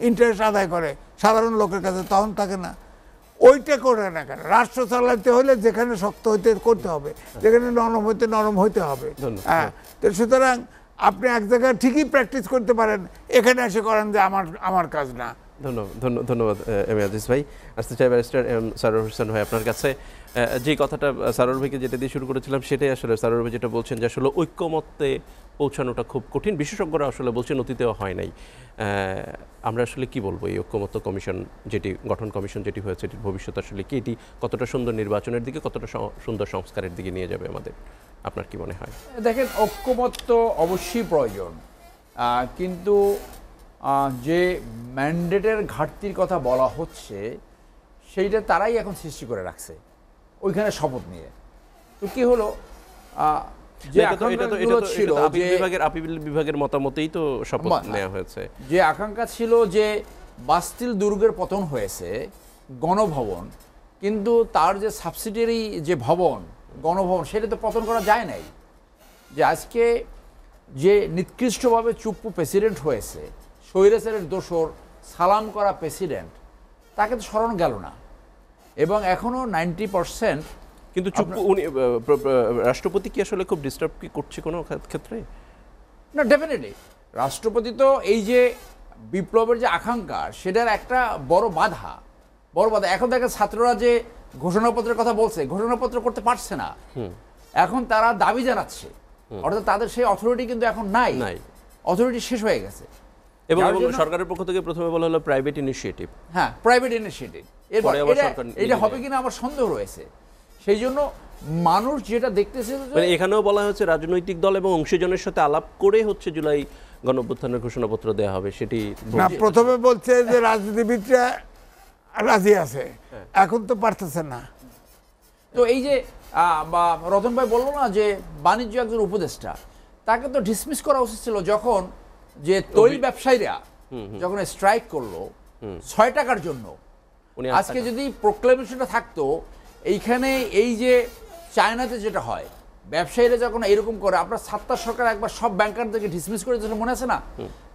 ইন্টারেস্ট আদায় করে সাধারণ লোকের কাছে তখন থাকে না। ওইটা করে না কেন? রাষ্ট্র চালাতে হলে যেখানে শক্ত হইতে করতে হবে, যেখানে নরম হইতে হবে। হ্যাঁ, তো সুতরাং আপনি এক জায়গায় ঠিকই প্র্যাকটিস করতে পারেন, এখানে এসে করেন যে আমার কাজ না। ধন্যবাদ এম এ আজিজ ভাই। আসতে চাই ব্যারিস্টার সারোয়ার হোসেন ভাই আপনার কাছে। যে কথাটা সারোয়ার ভাইকে যেটা দিয়ে শুরু করেছিলাম সেটাই আসলে সারোয়ার ভাই যেটা বলছেন যে আসলে ঐক্যমত্যে পৌঁছানোটা খুব কঠিন, বিশেষজ্ঞরা আসলে বলছেন অতীতেও হয় নাই। আমরা আসলে কি বলবো, এই ঐক্যমত্য কমিশন গঠন কমিশন যেটি হয়েছে এটির ভবিষ্যৎ আসলে কি? এটি কতটা সুন্দর নির্বাচনের দিকে, কতটা সুন্দর সংস্কারের দিকে নিয়ে যাবে আমাদের, আপনার কি মনে হয়? দেখেন, ঐক্যমত্য অবশ্যই প্রয়োজন, কিন্তু যে ম্যান্ডেটের ঘাটতির কথা বলা হচ্ছে সেইটা তারাই এখন সৃষ্টি করে রাখছে ওইখানে শপথ নিয়ে। তো কি হলো, যে আপিল বিভাগের মতামতেই তো শপথ নেওয়া হয়েছে, যে আকাঙ্ক্ষা ছিল যে বাস্তিল দুর্গের পতন হয়েছে, গণভবন, কিন্তু তার যে সাবসিডিয়ারি যে ভবন গণভবন সেটা তো পতন করা যায় নাই। যে আজকে যে নিকৃষ্টভাবে চুপ্পু প্রেসিডেন্ট হয়েছে, স্বৈরাচারের দোসর সালাম করা প্রেসিডেন্ট, তাকে তো সরানো গেল না। এবং এখনও 90% কিন্তু চুপ্পু উনি রাষ্ট্রপতি কি আসলে খুব ডিস্টার্ব কি করছে কোনো ক্ষেত্রে? না, ডেফিনেটলি রাষ্ট্রপতি তো এই যে বিপ্লবের যে আকাঙ্ক্ষা সেটার একটা বড় বাধা। এখন দেখেন ছাত্ররা যে ঘোষণাপত্রের কথা বলছে, ঘোষণাপত্র করতে পারছে না, এখন তারা দাবি জানাচ্ছে, অর্থাৎ তাদের সেই অথরিটি কিন্তু এখন নাই, অথরিটি শেষ হয়ে গেছে। এবং সরকারের পক্ষ থেকে প্রথমে বলা হলো প্রাইভেট ইনিশিয়েটিভ, হ্যাঁ প্রাইভেট ইনিশিয়েটিভ, এটা হবে কিনা আমার সন্দেহ রয়েছে। সেই জন্য মানুষ যেটা দেখতেছে, মানে এখানেও বলা হচ্ছে রাজনৈতিক দল এবং অংশীজনের সাথে আলাপ করে হচ্ছে জুলাই গণঅভ্যুত্থানের ঘোষণাপত্র দেওয়া হবে, সেটি না প্রথমে বলছে যে রাজনীতিবিদরা রাজি আছে, এখন তো পারতেছে না। তো এই যে রতন ভাই বললো না যে বাণিজ্য একজন উপদেষ্টা, তাকে তো ডিসমিস করা উচিত ছিল যখন যে তৈল ব্যবসায়ীরা যখন স্ট্রাইক করলো 6 টাকার জন্য। আজকে যদি প্রোক্লেমেশনটা থাকতো এইখানে, এই যে চায়নাতে যেটা হয় ব্যবসায়ীরা যখন এরকম করে, আপনার সাত্তার সরকার একবার সব ব্যাংকারদেরকে ডিসমিস করে দিয়েছিল, মনে আছে না?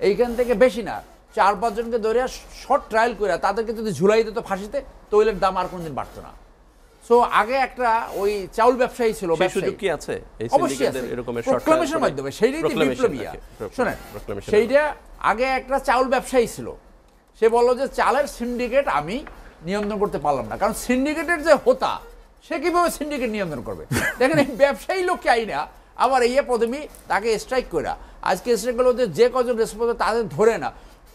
এইখান থেকে বেশি না 4-5 জনকে ধরে শর্ট ট্রায়াল করে তাদেরকে যদি ঝুলাই দিত ফাঁসিতে, তৈলের দাম আর কোনদিন বাড়তো না। সো আগে একটা ওই চাউল ব্যবসায়ী ছিল, সুযোগ কি আছে অবশ্যই আছে, প্রোক্লেমেশনের মাধ্যমে, সেইটাই তো বিপ্লবীয়া। শোনেন, সেইটা আগে একটা চাউল ব্যবসায়ী ছিল, সে বললো যে চালের সিন্ডিকেট আমি নিয়ন্ত্রণ করতে পারলাম না, কারণ সিন্ডিকেটের যে হোতা সে কিভাবে সিন্ডিকেট নিয়ন্ত্রণ করবে? দেখেন এই ব্যবসায়ী লোককে আইনা আবার এই প্রথমেই তাকে স্ট্রাইক করে, আজকে স্ট্রাইক করলো যে কজন রেসপন্স তাদের ধরে না,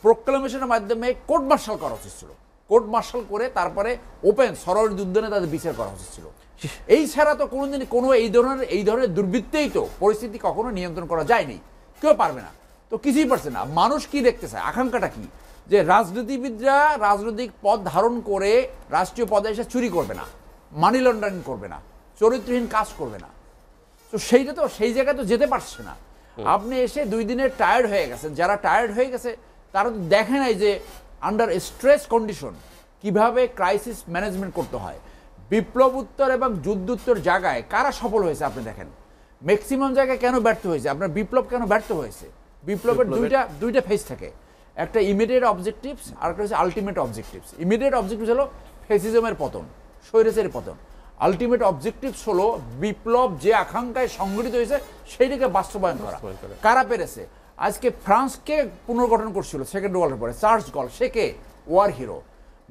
প্রোক্লেমেশনের মাধ্যমে কোর্ট মার্শাল করা উচিত ছিল, কোর্ট মার্শাল করে তারপরে ওপেন সরল উদ্যানে তাদের বিচার করা উচিত ছিল। এই ছাড়া তো কোনোদিন কোনো এই ধরনের দুর্বৃত্তেই তো পরিস্থিতি কখনো নিয়ন্ত্রণ করা যায়নি, কেউ পারবে না। তো কিছুই পারছে না। মানুষ কি দেখতে চায়, আকাঙ্ক্ষাটা কি? যে রাজনীতিবিদরা রাজনৈতিক পদ ধারণ করে রাষ্ট্রীয় পদে এসে চুরি করবে না, মানি লন্ডারিং করবে না, চরিত্রহীন কাজ করবে না। তো সেইটা তো সেই জায়গায় তো যেতে পারছে না। আপনি এসে 2 দিনের টায়ার্ড হয়ে গেছেন, যারা টায়ার্ড হয়ে গেছে তারা তো দেখে নাই যে আন্ডার স্ট্রেস কন্ডিশন কিভাবে ক্রাইসিস ম্যানেজমেন্ট করতে হয়। বিপ্লব উত্তর এবং যুদ্ধোত্তর জায়গায় কারা সফল হয়েছে আপনি দেখেন, ম্যাক্সিমাম জায়গায় কেন ব্যর্থ হয়েছে, আপনার বিপ্লব কেন ব্যর্থ হয়েছে? বিপ্লবের দুইটা ফেজ থাকে, একটা ইমিডিয়েট অবজেক্টিভস আর একটা হচ্ছে আলটিমেট অবজেক্টিভস। ইমিডিয়েট অবজেক্টিভস হলো ফ্যাসিজমের পতন, স্বৈরাচারের পতন। আলটিমেট অবজেক্টিভস হলো বিপ্লব যে আকাঙ্ক্ষায় সংগঠিত হয়েছে সেইটাকে বাস্তবায়ন করা। কারা পেরেছে? আজকে ফ্রান্সকে পুনর্গঠন করছিল সেকেন্ড ওয়ার্ল্ডের পরে, চার্লস গল, সে কে? War hero.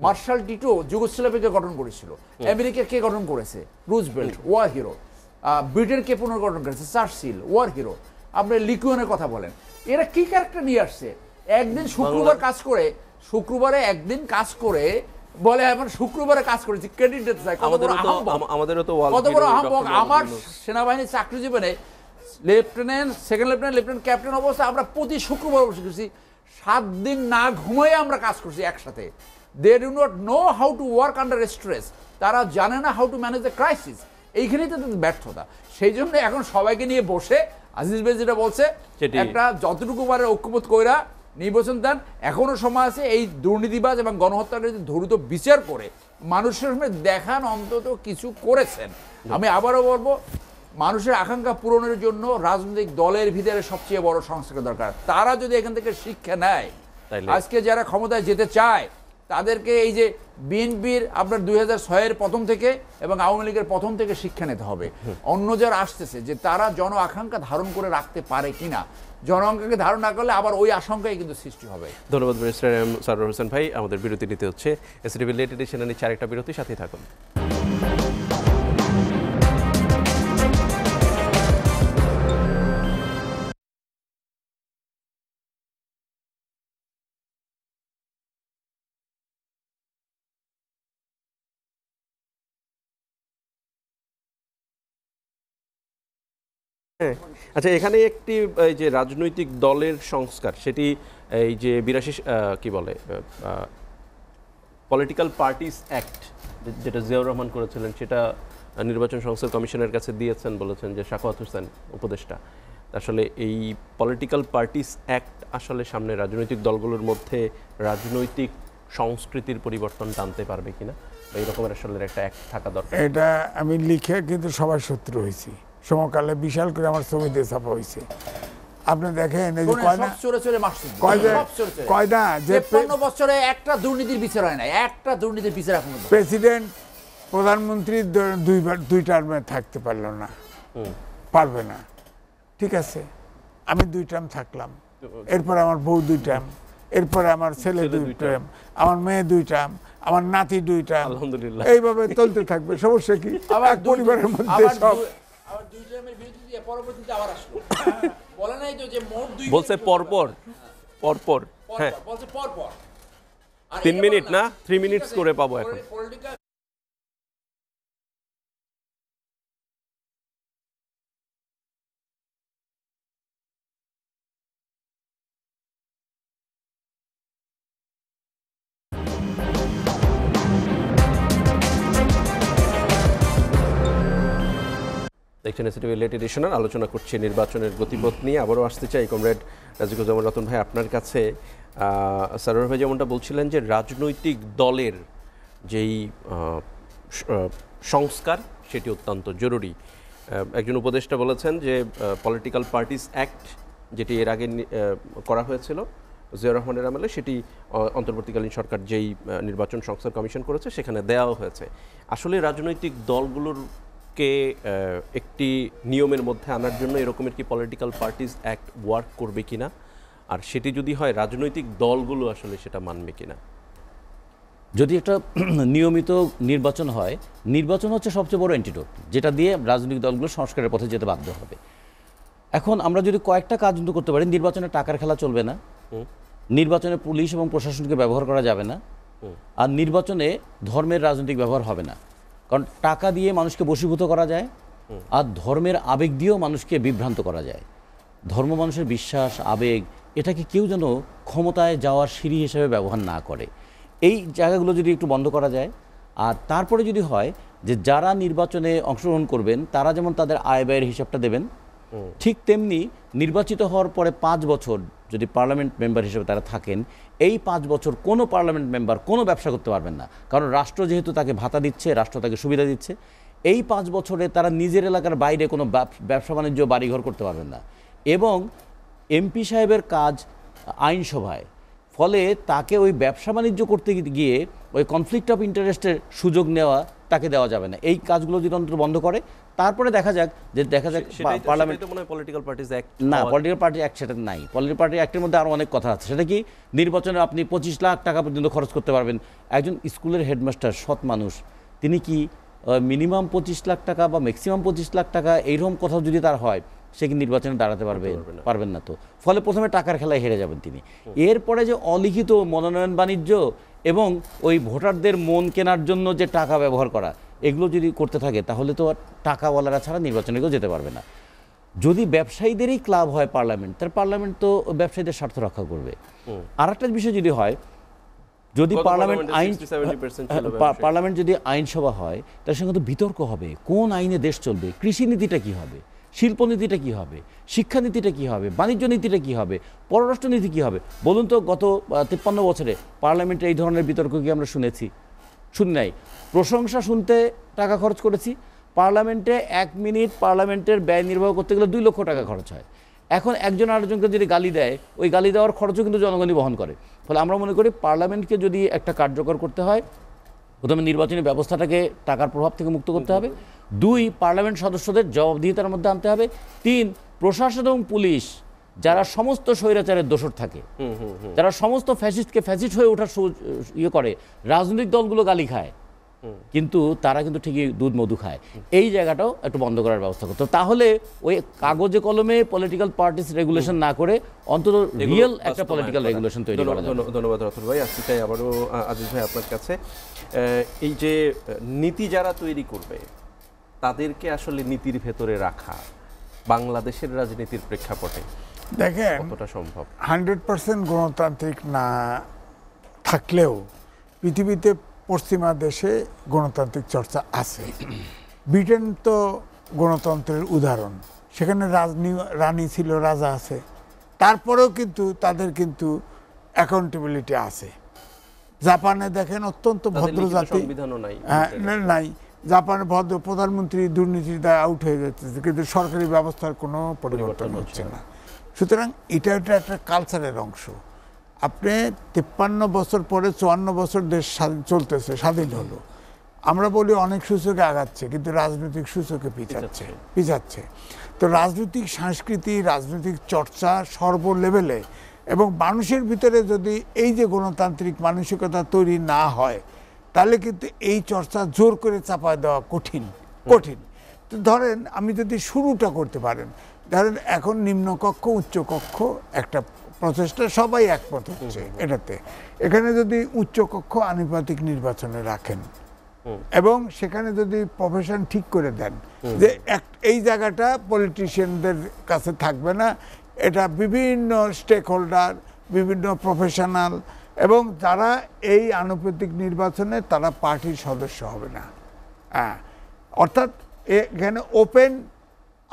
মার্শাল টিটো যুগোস্লাভিয়াকে গঠন করেছিল। আমেরিকা কে গঠন করেছে? Roosevelt, war hero. ব্রিটেনকে পুনর্গঠন করেছে চার্চিল, ওয়ার হিরো। আপনি লিকুয়েনের কথা বলেন, এরা কি ক্যারেক্টার নিয়ে আসছে? একদিন শুক্রবার কাজ করে, শুক্রবারে একদিন কাজ করে বলে আমার শুক্রবারে কাজ করেছি, ক্রেডিট দিতে চাই। কত বড় আহম্মক! আমার সেনাবাহিনীর চাকরি জীবনে লেফটেন্যান্ট, সেকেন্ড লেফটেন্যান্ট, ক্যাপ্টেন অবস্থা আমরা প্রতি শুক্রবার বসে করছি, 7 দিন না ঘুমিয়ে আমরা কাজ করছি একসাথে। They do not know how to work under stress, তারা জানে না how to manage the crisis. এইখানেই তো তাদের ব্যর্থতা। সেই জন্য এখন সবাইকে নিয়ে বসে আজিজ ভাই যেটা বলছে, একটা যতটুকু পারে ঐক্যবোধ কইরা নির্বাচন দেন, এখনো সময় আছে। এই দুর্নীতিবাজ এবং গণহত্যাকারী দ্রুত বিচার করে মানুষের সামনে দেখান অন্তত কিছু করেছেন। আমি আবারও বলবো, মানুষের আকাঙ্ক্ষা পূরণের জন্য রাজনৈতিক দলের ভিতরে সবচেয়ে বড় সংস্কার দরকার। তারা যদি এখান থেকে শিক্ষা নেয়, আজকে যারা ক্ষমতায় যেতে চায় তাদেরকে এই যে বিএনপির আপনার 2006-এর প্রথম থেকে এবং আওয়ামী লীগের প্রথম থেকে শিক্ষা নিতে হবে। অন্য যারা আসতেছে যে তারা জন আকাঙ্ক্ষা ধারণ করে রাখতে পারে কিনা, জন আকাঙ্ক্ষাকে ধারণ না করলে আবার ওই আশঙ্কাই কিন্তু সৃষ্টি হবে। ধন্যবাদ ব্যারিস্টার সারোয়ার হোসেন ভাই। আমাদের বিরতি নিতে হচ্ছে, এসটিভি লেট এডিশনে নিচ্ছে আরেকটা বিরতি, সাথেই থাকুন। আচ্ছা, এখানে একটি এই যে রাজনৈতিক দলের সংস্কার, সেটি এই যে 82 কি বলে পলিটিক্যাল পার্টিস অ্যাক্ট, যেটা জিয়াউর রহমান করেছিলেন, সেটা নির্বাচন সংস্কার কমিশনের কাছে দিয়েছেন, বলেছেন যে সাখাওয়াত হোসেন উপদেষ্টা। আসলে এই পলিটিক্যাল পার্টিস অ্যাক্ট আসলে সামনে রাজনৈতিক দলগুলোর মধ্যে রাজনৈতিক সংস্কৃতির পরিবর্তন টানতে পারবে কিনা, বা এই রকমের আসলে একটা অ্যাক্ট থাকা দরকার? এটা আমি লিখে কিন্তু সবার শত্রু হয়েছি, সমকালে বিশাল করে আমার ছবি দিয়ে ছাপা হয়েছে। আপনি দেখেন এই যে শোনেন, কয়না সব চোরে চোরে মারছে, কয়না- সব চোরে চোরে। কয়না যে 53 বছরে একটা দুর্নীতির বিচার হয় নাই, একটা দুর্নীতির বিচার এখনো পর্যন্ত। প্রেসিডেন্ট প্রধানমন্ত্রী দুই টার্মে থাকতে পারলো না, পারবে না, ঠিক আছে, আমি 2 টার্ম থাকলাম, এরপর আমার বউ 2 টার্ম, এরপরে আমার ছেলে 2 টার্ম, আমার মেয়ে 2 টার্ম, আমার নাতি 2 টার্ম, আলহামদুলিল্লাহ। এইভাবে চলতে থাকবে, সমস্যা কি? এক পরিবারের মধ্যে সব আবার 2 টার্মের বিরতি দিয়ে পরবর্তীতে আবার আসলো। বলে নাই তো যে মোট 2 বলছে পরপর পরপর, হ্যাঁ বলছে পরপর। আর 3 এটা মিনিট বলে না 3 মিনিটস করে পাবো এখন। পলিটিক্যাল দেখছেন এসিটিভি লেট এডিশনের আলোচনা করছি নির্বাচনের গতিপথ নিয়ে। আবারও আসতে চাই কমরেড রাজিকুজ্জামান রতন ভাই আপনার কাছে। সারোয়ার ভাই যেমনটা বলছিলেন যে রাজনৈতিক দলের যেই সংস্কার সেটি অত্যন্ত জরুরি। একজন উপদেষ্টা বলেছেন যে পলিটিক্যাল পার্টিস অ্যাক্ট যেটি এর আগে করা হয়েছিল জিয়াউর রহমানের আমলে, সেটি অন্তর্বর্তীকালীন সরকার যেই নির্বাচন সংস্কার কমিশন করেছে সেখানে দেওয়াও হয়েছে। আসলে রাজনৈতিক দলগুলোর কে একটি নিয়মের মধ্যে আনার জন্য এরকমের কি পলিটিক্যাল পার্টিস অ্যাক্ট ওয়ার্ক করবে কিনা, আর সেটি যদি হয় রাজনৈতিক দলগুলো আসলে সেটা মানবে কিনা? যদি একটা নিয়মিত নির্বাচন হয়, নির্বাচন হচ্ছে সবচেয়ে বড় অ্যান্টিডোট, যেটা দিয়ে রাজনৈতিক দলগুলো সংস্কারের পথে যেতে বাধ্য হবে। এখন আমরা যদি কয়েকটা কাজ কিন্তু করতে পারি, নির্বাচনে টাকার খেলা চলবে না, নির্বাচনে পুলিশ এবং প্রশাসনকে ব্যবহার করা যাবে না, আর নির্বাচনে ধর্মের রাজনৈতিক ব্যবহার হবে না। কারণ টাকা দিয়ে মানুষকে বশীভূত করা যায়, আর ধর্মের আবেগ দিয়েও মানুষকে বিভ্রান্ত করা যায়। ধর্ম মানুষের বিশ্বাস, আবেগ, এটাকে কেউ যেন ক্ষমতায় যাওয়ার সিঁড়ি হিসেবে ব্যবহার না করে। এই জায়গাগুলো যদি একটু বন্ধ করা যায়, আর তারপরে যদি হয় যে যারা নির্বাচনে অংশগ্রহণ করবেন তারা যেমন তাদের আয় ব্যয়ের হিসাবটা দেবেন, ঠিক তেমনি নির্বাচিত হওয়ার পরে 5 বছর যদি পার্লামেন্ট মেম্বার হিসেবে তারা থাকেন, এই 5 বছর কোনো পার্লামেন্ট মেম্বার কোনো ব্যবসা করতে পারবেন না। কারণ রাষ্ট্র যেহেতু তাকে ভাতা দিচ্ছে, রাষ্ট্র তাকে সুবিধা দিচ্ছে, এই 5 বছরে তারা নিজের এলাকার বাইরে কোনো ব্যবসা বাণিজ্য বাড়িঘর করতে পারবেন না। এবং এমপি সাহেবের কাজ আইনসভায়, ফলে তাকে ওই ব্যবসা বাণিজ্য করতে গিয়ে ওই কনফ্লিক্ট অফ ইন্টারেস্টের সুযোগ নেওয়া তাকে দেওয়া যাবে না। এই কাজগুলো যদি অন্তত বন্ধ করে, তারপরে দেখা যাক পার্লামেন্ট পলিটিক্যাল পার্টিস অ্যাক্ট না, পলিটিক্যাল পার্টি অ্যাক্ট সেটা নাই। পলিটিক্যাল পার্টি অ্যাক্টের মধ্যে আরও অনেক কথা আছে। সেটা কি, নির্বাচনে আপনি 25 লাখ টাকা পর্যন্ত খরচ করতে পারবেন। একজন স্কুলের হেডমাস্টার, সৎ মানুষ, তিনি কি মিনিমাম 25 লাখ টাকা বা ম্যাক্সিমাম 25 লাখ টাকা এইরকম কোথাও যদি তার হয়, সে কি নির্বাচনে দাঁড়াতে পারবেন না। তো ফলে প্রথমে টাকার খেলায় হেরে যাবেন তিনি। এরপরে যে অলিখিত মনোনয়ন বাণিজ্য এবং ওই ভোটারদের মন কেনার জন্য যে টাকা ব্যবহার করা, এগুলো যদি করতে থাকে তাহলে তো আর টাকাওয়ালারা ছাড়া নির্বাচনে কেউ যেতে পারবে না। যদি ব্যবসায়ীদেরই ক্লাব হয় পার্লামেন্ট, তার পার্লামেন্ট তো ব্যবসায়ীদের স্বার্থ রক্ষা করবে। আর একটা বিষয় যদি হয়, যদি পার্লামেন্ট যদি আইনসভা হয়, তার সঙ্গে তো বিতর্ক হবে, কোন আইনে দেশ চলবে, কৃষি নীতিটা কী হবে, শিল্পনীতিটা কী হবে, শিক্ষানীতিটা কী হবে, বাণিজ্য নীতিটা কী হবে, পররাষ্ট্রনীতি কী হবে। বলুন তো, গত 53 বছরে পার্লামেন্টে এই ধরনের বিতর্ক কি আমরা শুনেছি? শুনি নাই। প্রশংসা শুনতে টাকা খরচ করেছি। পার্লামেন্টে 1 মিনিট পার্লামেন্টের ব্যয় নির্বাহ করতে গেলে 2 লক্ষ টাকা খরচ হয়। এখন একজন আরেকজনকে যদি গালি দেয়, ওই গালি দেওয়ার খরচও কিন্তু জনগণই বহন করে। ফলে আমরা মনে করি পার্লামেন্টকে যদি একটা কার্যকর করতে হয়, প্রথমে নির্বাচনী ব্যবস্থাটাকে টাকার প্রভাব থেকে মুক্ত করতে হবে। 2, পার্লামেন্ট সদস্যদের জবাবদিহিতার মধ্যে আনতে হবে। 3, প্রশাসন এবং পুলিশ যারা সমস্ত স্বৈরাচারের দোষর থাকে, যারা সমস্ত ফ্যাসিস্টকে ফ্যাসিস্ট হয়ে ওঠার করে, রাজনৈতিক দলগুলো গালি খায়, কিন্তু তারা কিন্তু ঠিকই দুধ মধু খায়, এই জায়গাটাও একটু বন্ধ করার ব্যবস্থা করতে। তাহলে ওই কাগজে কলমে পলিটিক্যাল পার্টিস রেগুলেশন না করে অন্তত রিয়েল একটা পলিটিক্যাল রেগুলেশন তৈরি করা যাবে। ধন্যবাদ রতন ভাই। আসতে চাই আবারও আজিজ ভাই আপনার কাছে। এই যে নীতি যারা তৈরি করবে, তাদেরকে আসলে নীতির ভেতরে রাখা বাংলাদেশের রাজনীতির প্রেক্ষাপটে দেখেন কতটা সম্ভব? 100% গণতান্ত্রিক না থাকলেও পৃথিবীতে পশ্চিমা দেশে গণতান্ত্রিক চর্চা আছে। ব্রিটেন তো গণতন্ত্রের উদাহরণ, সেখানে রানী ছিল, রাজা আছে, তারপরেও কিন্তু তাদের কিন্তু অ্যাকাউন্টেবিলিটি আছে, জাপানে দেখেন অত্যন্ত তাদের ভদ্র লিখিত জাতি, সংবিধানও নাই। হ্যাঁ, নাই, জাপানের ভদ্র প্রধানমন্ত্রী দুর্নীতির দায় আউট হয়ে যাচ্ছে, কিন্তু সরকারি ব্যবস্থার কোনো পরিবর্তন হচ্ছে না। সুতরাং এটা একটা কালচারের অংশ। আপনি 53 বছর পরে 54 বছর দেশ চলতেছে, স্বাধীন হলো, আমরা বলি অনেক সূচকে আগাচ্ছে, কিন্তু রাজনৈতিক সূচকে পিছাচ্ছে। তো রাজনৈতিক সংস্কৃতি, রাজনৈতিক চর্চা সর্ব লেভেলে, এবং মানুষের ভিতরে যদি এই যে গণতান্ত্রিক মানসিকতা তৈরি না হয়, তাহলে কিন্তু এই চর্চা জোর করে চাপায় দেওয়া কঠিন। তো ধরেন আমি যদি শুরুটা করতে পারেন, ধরেন এখন নিম্নকক্ষ উচ্চকক্ষ একটা প্রচেষ্টা, সবাই একমত হচ্ছে এটাতে। এখানে যদি উচ্চকক্ষ আনুপাতিক নির্বাচনে রাখেন এবং সেখানে যদি প্রফেশন ঠিক করে দেন যে এই জায়গাটা পলিটিশিয়ানদের কাছে থাকবে না, এটা বিভিন্ন স্টেক হোল্ডার, বিভিন্ন প্রফেশনাল, এবং যারা এই আনুপাতিক নির্বাচনে তারা পার্টির সদস্য হবে না। হ্যাঁ, অর্থাৎ এখানে ওপেন,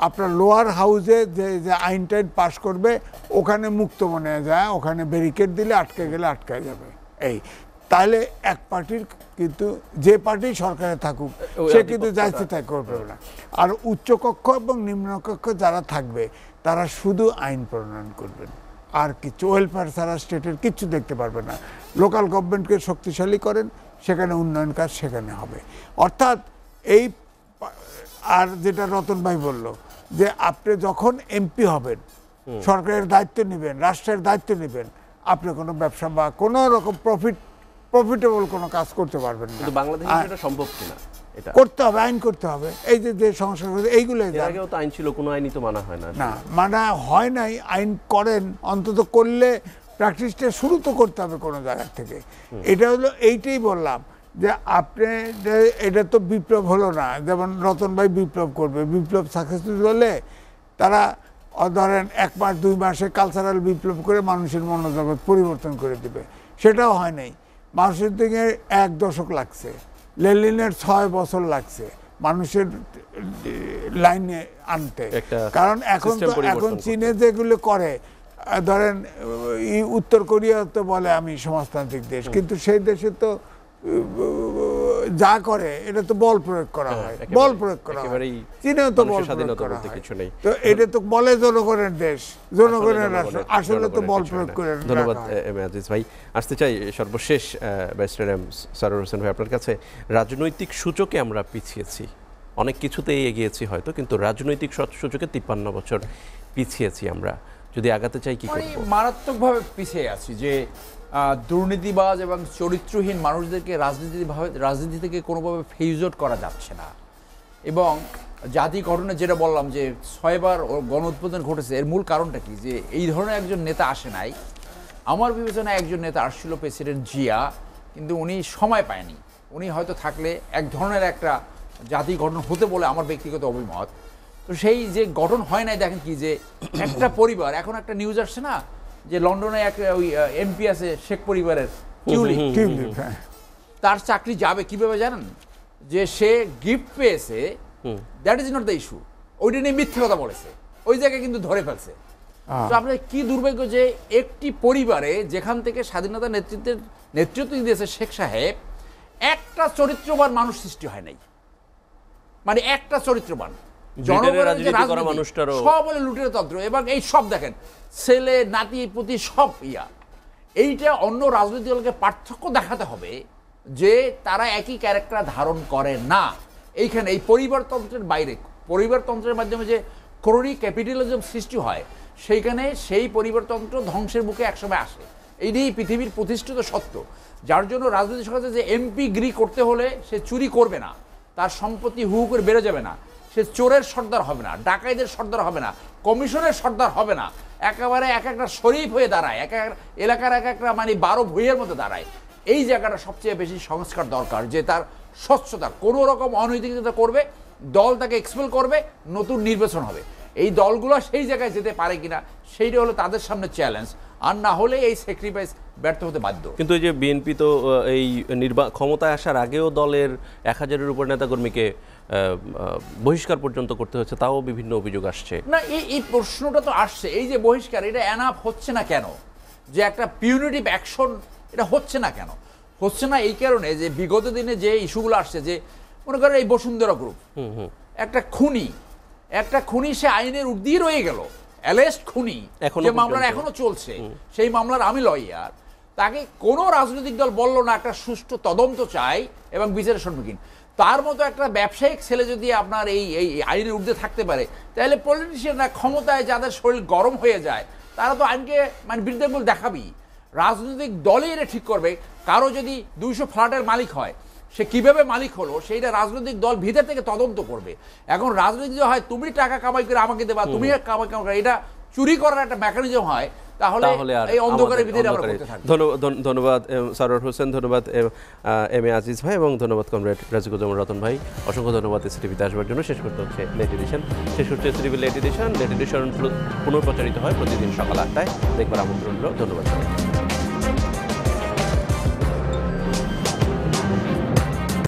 আপনার লোয়ার হাউসে যে আইন টাইন পাশ করবে ওখানে মুক্ত মনে যায়, ওখানে ব্যারিকেড দিলে আটকে গেলে আটকে যাবে। এই তাহলে এক পার্টির, কিন্তু যে পার্টি সরকারে থাকুক সে কিন্তু যাইতে তাই করবে না। আর উচ্চকক্ষ এবং নিম্নকক্ষ যারা থাকবে তারা শুধু আইন প্রণয়ন করবেন, আর কিছু ওয়েলফেয়ার ছাড়া স্টেটের কিচ্ছু দেখতে পারবে না। লোকাল গভর্নমেন্টকে শক্তিশালী করেন, সেখানে উন্নয়ন কাজ সেখানে হবে। অর্থাৎ এই, আর যেটা রতন ভাই বলল যে আপনি যখন এমপি হবেন, সরকারের দায়িত্ব নেবেন, রাষ্ট্রের দায়িত্ব নেবেন, আপনি কোনো ব্যবসা বা কোনো রকম প্রফিটেবল কোনো কাজ করতে পারবেন না। কিন্তু বাংলাদেশে সেটা সম্ভব কিনা, এটা করতে হবে, আইন করতে হবে। এই যে সংস্কার এইগুলো, এর আগেও তো আইন ছিল, কোনো আইনই তো মানা হয় না। না, মানা হয় নাই, আইন করেন, অন্তত করলে প্র্যাকটিসটা শুরু তো করতে হবে কোনো জায়গা থেকে। এটা হলো, এইটাই বললাম যে আপনি, এটা তো বিপ্লব হলো না, যেমন রতন ভাই বিপ্লব করবে, বিপ্লব সাকসেসফুল হলে তারা ধরেন 1 মাস 2 মাসে কালচারাল বিপ্লব করে মানুষের মনোজগৎ পরিবর্তন করে দেবে, সেটাও হয় নাই। মানুষের দিকে 1 দশক লাগছে, লেনিনের 6 বছর লাগছে মানুষের লাইনে আনতে। কারণ এখন চীনে যেগুলো করে, ধরেন উত্তর কোরিয়া তো বলে আমি সমাজতান্ত্রিক দেশ, কিন্তু সেই দেশে তো যা করে এটা তো বল প্রয়োগ করা হয়, চীনেও তো বল প্রয়োগ করা হয়। তো এটা তো বলে জনগণের দেশ, জনগণের রাষ্ট্র, আসলে তো বল প্রয়োগ করে। ধন্যবাদ আজিজ ভাই। আসতে চাই সর্বশেষ ব্যারিস্টার এম সরোয়ার হোসেন ভাই আপনার কাছে। রাজনৈতিক সূচকে আমরা পিছিয়েছি, অনেক কিছুতেই এগিয়েছি হয়তো, কিন্তু রাজনৈতিক সূচকে 53 বছর পিছিয়েছি আমরা। যদি আগাতে চাই কি করব? মারাত্মকভাবে পিছিয়ে আছি যে দুর্নীতিবাজ এবং চরিত্রহীন মানুষদেরকে রাজনীতি থেকে কোনোভাবে ফেজ আউট করা যাচ্ছে না। এবং জাতি গঠনে যেটা বললাম যে 6 বার গণ উৎপাদন ঘটেছে, এর মূল কারণটা কি? যে এই ধরনের একজন নেতা আসে নাই। আমার বিবেচনায় একজন নেতা আসছিল, প্রেসিডেন্ট জিয়া, কিন্তু উনি সময় পায়নি। উনি হয়তো থাকলে এক ধরনের একটা জাতি গঠন হতে বলে আমার ব্যক্তিগত অভিমত। তো সেই যে গঠন হয় নাই, দেখেন কি যে একটা পরিবার, এখন একটা নিউজ আসছে না যে লন্ডনে এক ওই এমপি আছে শেখ পরিবারের, তার চাকরি যাবে কিভাবে জানেন? যে সে গিফট পেয়েছে, that is not the issue, ওইটা নিয়ে মিথ্যে কথা বলেছে, ওই জায়গায় কিন্তু ধরে ফেলছে। তো আপনার কি দুর্ভাগ্য যে একটি পরিবারে যেখান থেকে স্বাধীনতা নেতৃত্ব দিয়েছে শেখ সাহেব, একটা চরিত্রবান মানুষ সৃষ্টি হয় নাই। মানে একটা চরিত্রবান, সব বলে লুটের তন্ত্র, এবং এই সব দেখেন ছেলে নাতি পুতি সব এইটা অন্য রাজনৈতিক দলকে পার্থক্য দেখাতে হবে যে তারা একই ক্যারেক্টার ধারণ করে না। এইখানে এই পরিবারতন্ত্রের বাইরে, পরিবারতন্ত্রের মাধ্যমে যে ক্রনিক ক্যাপিটালিজম সৃষ্টি হয়, সেইখানে সেই পরিবারতন্ত্র ধ্বংসের মুখে একসময় আসে। এইটাই পৃথিবীর প্রতিষ্ঠিত সত্য। যার জন্য রাজনৈতিক সরকার যে এমপি গিরি করতে হলে সে চুরি করবে না, তার সম্পত্তি হু করে বেড়ে যাবে না, সে চোরের সর্দার হবে না, ডাকাইদের সর্দার হবে না, কমিশনের সর্দার হবে না, একেবারে এক একটা শরীফ হয়ে দাঁড়ায়, এক এক এলাকার এক একটা মানে 12 ভূঁইয়ের মধ্যে দাঁড়ায়। এই জায়গাটা সবচেয়ে বেশি সংস্কার দরকার, যে তার স্বচ্ছতা, কোনো রকম অনৈতিকতা করবে, দল তাকে এক্সপেল করবে, নতুন নির্বাচন হবে। এই দলগুলো সেই জায়গায় যেতে পারে কিনা সেইটা হলো তাদের সামনে চ্যালেঞ্জ, আর না হলে এই স্যাক্রিফাইস ব্যর্থ হতে বাধ্য। কিন্তু এই যে বিএনপি তো এই ক্ষমতায় আসার আগেও দলের 1000-এর উপর নেতাকর্মীকে বহিষ্কার পর্যন্ত করতে হচ্ছে, তাও বিভিন্ন অভিযোগ আসছে। না, এই প্রশ্নটা তো আসছে, এই যে বহিষ্কার, এটা এনাফ হচ্ছে না কেন? যে একটা পিউনিটিভ অ্যাকশন, এটা হচ্ছে না কেন? হচ্ছে না এই কারণে যে বিগত দিনে যে ইস্যুগুলো আসছে, যে মনে করেন এই বসুন্ধরা গ্রুপ, একটা খুনি সে আইনের ঊর্ধ্বেই রয়ে গেল, অ্যালেস্ট খুনি, এখনো যে মামলাটা পর্যন্ত। এখনো চলছে, সেই মামলার আমি লয়ার, তাকে কোনো রাজনৈতিক দল বলল না একটা সুষ্ঠু তদন্ত চাই এবং বিচারের সম্মুখীন। তার মতো একটা ব্যবসায়িক ছেলে যদি আপনার এই এই আইনের ঊর্ধ্বে থাকতে পারে, তাহলে পলিটিশিয়ানরা ক্ষমতায় যাদের শরীর গরম হয়ে যায় তারা তো আইনকে মানে বিরুদ্ধে দেখাবেই। রাজনৈতিক দলই এটা ঠিক করবে। কারো যদি 200 ফ্ল্যাটের মালিক হয়, সে কিভাবে মালিক হলো সেইটা রাজনৈতিক দল ভিতর থেকে তদন্ত করবে। এখন রাজনৈতিক দল হয় তুমি টাকা কামাই করে আমাকে দেবা, তুমি কামাই করে, এটা চুরি করার একটা মেকানিজম হয়, তাহলে আর এই অন্ধকারের ভিতরে আমরা অন্ধকারে। করতে থাকি। ধন্যবাদ সারোয়ার হোসেন, ধন্যবাদ এম এ আজিজ ভাই, এবং ধন্যবাদ কমরেড রাজিকুজ্জামান রতন ভাই। অসংখ্য ধন্যবাদ এসটিভিতে আসবার জন্য। শেষ করতে হচ্ছে লেট এডিশন, শেষ হচ্ছে STV late edition. Late edition পুনঃপ্রচারিত হয় প্রতিদিন সকাল 8টায়, দেখবার আমন্ত্রণ রইল। ধন্যবাদ সবাই।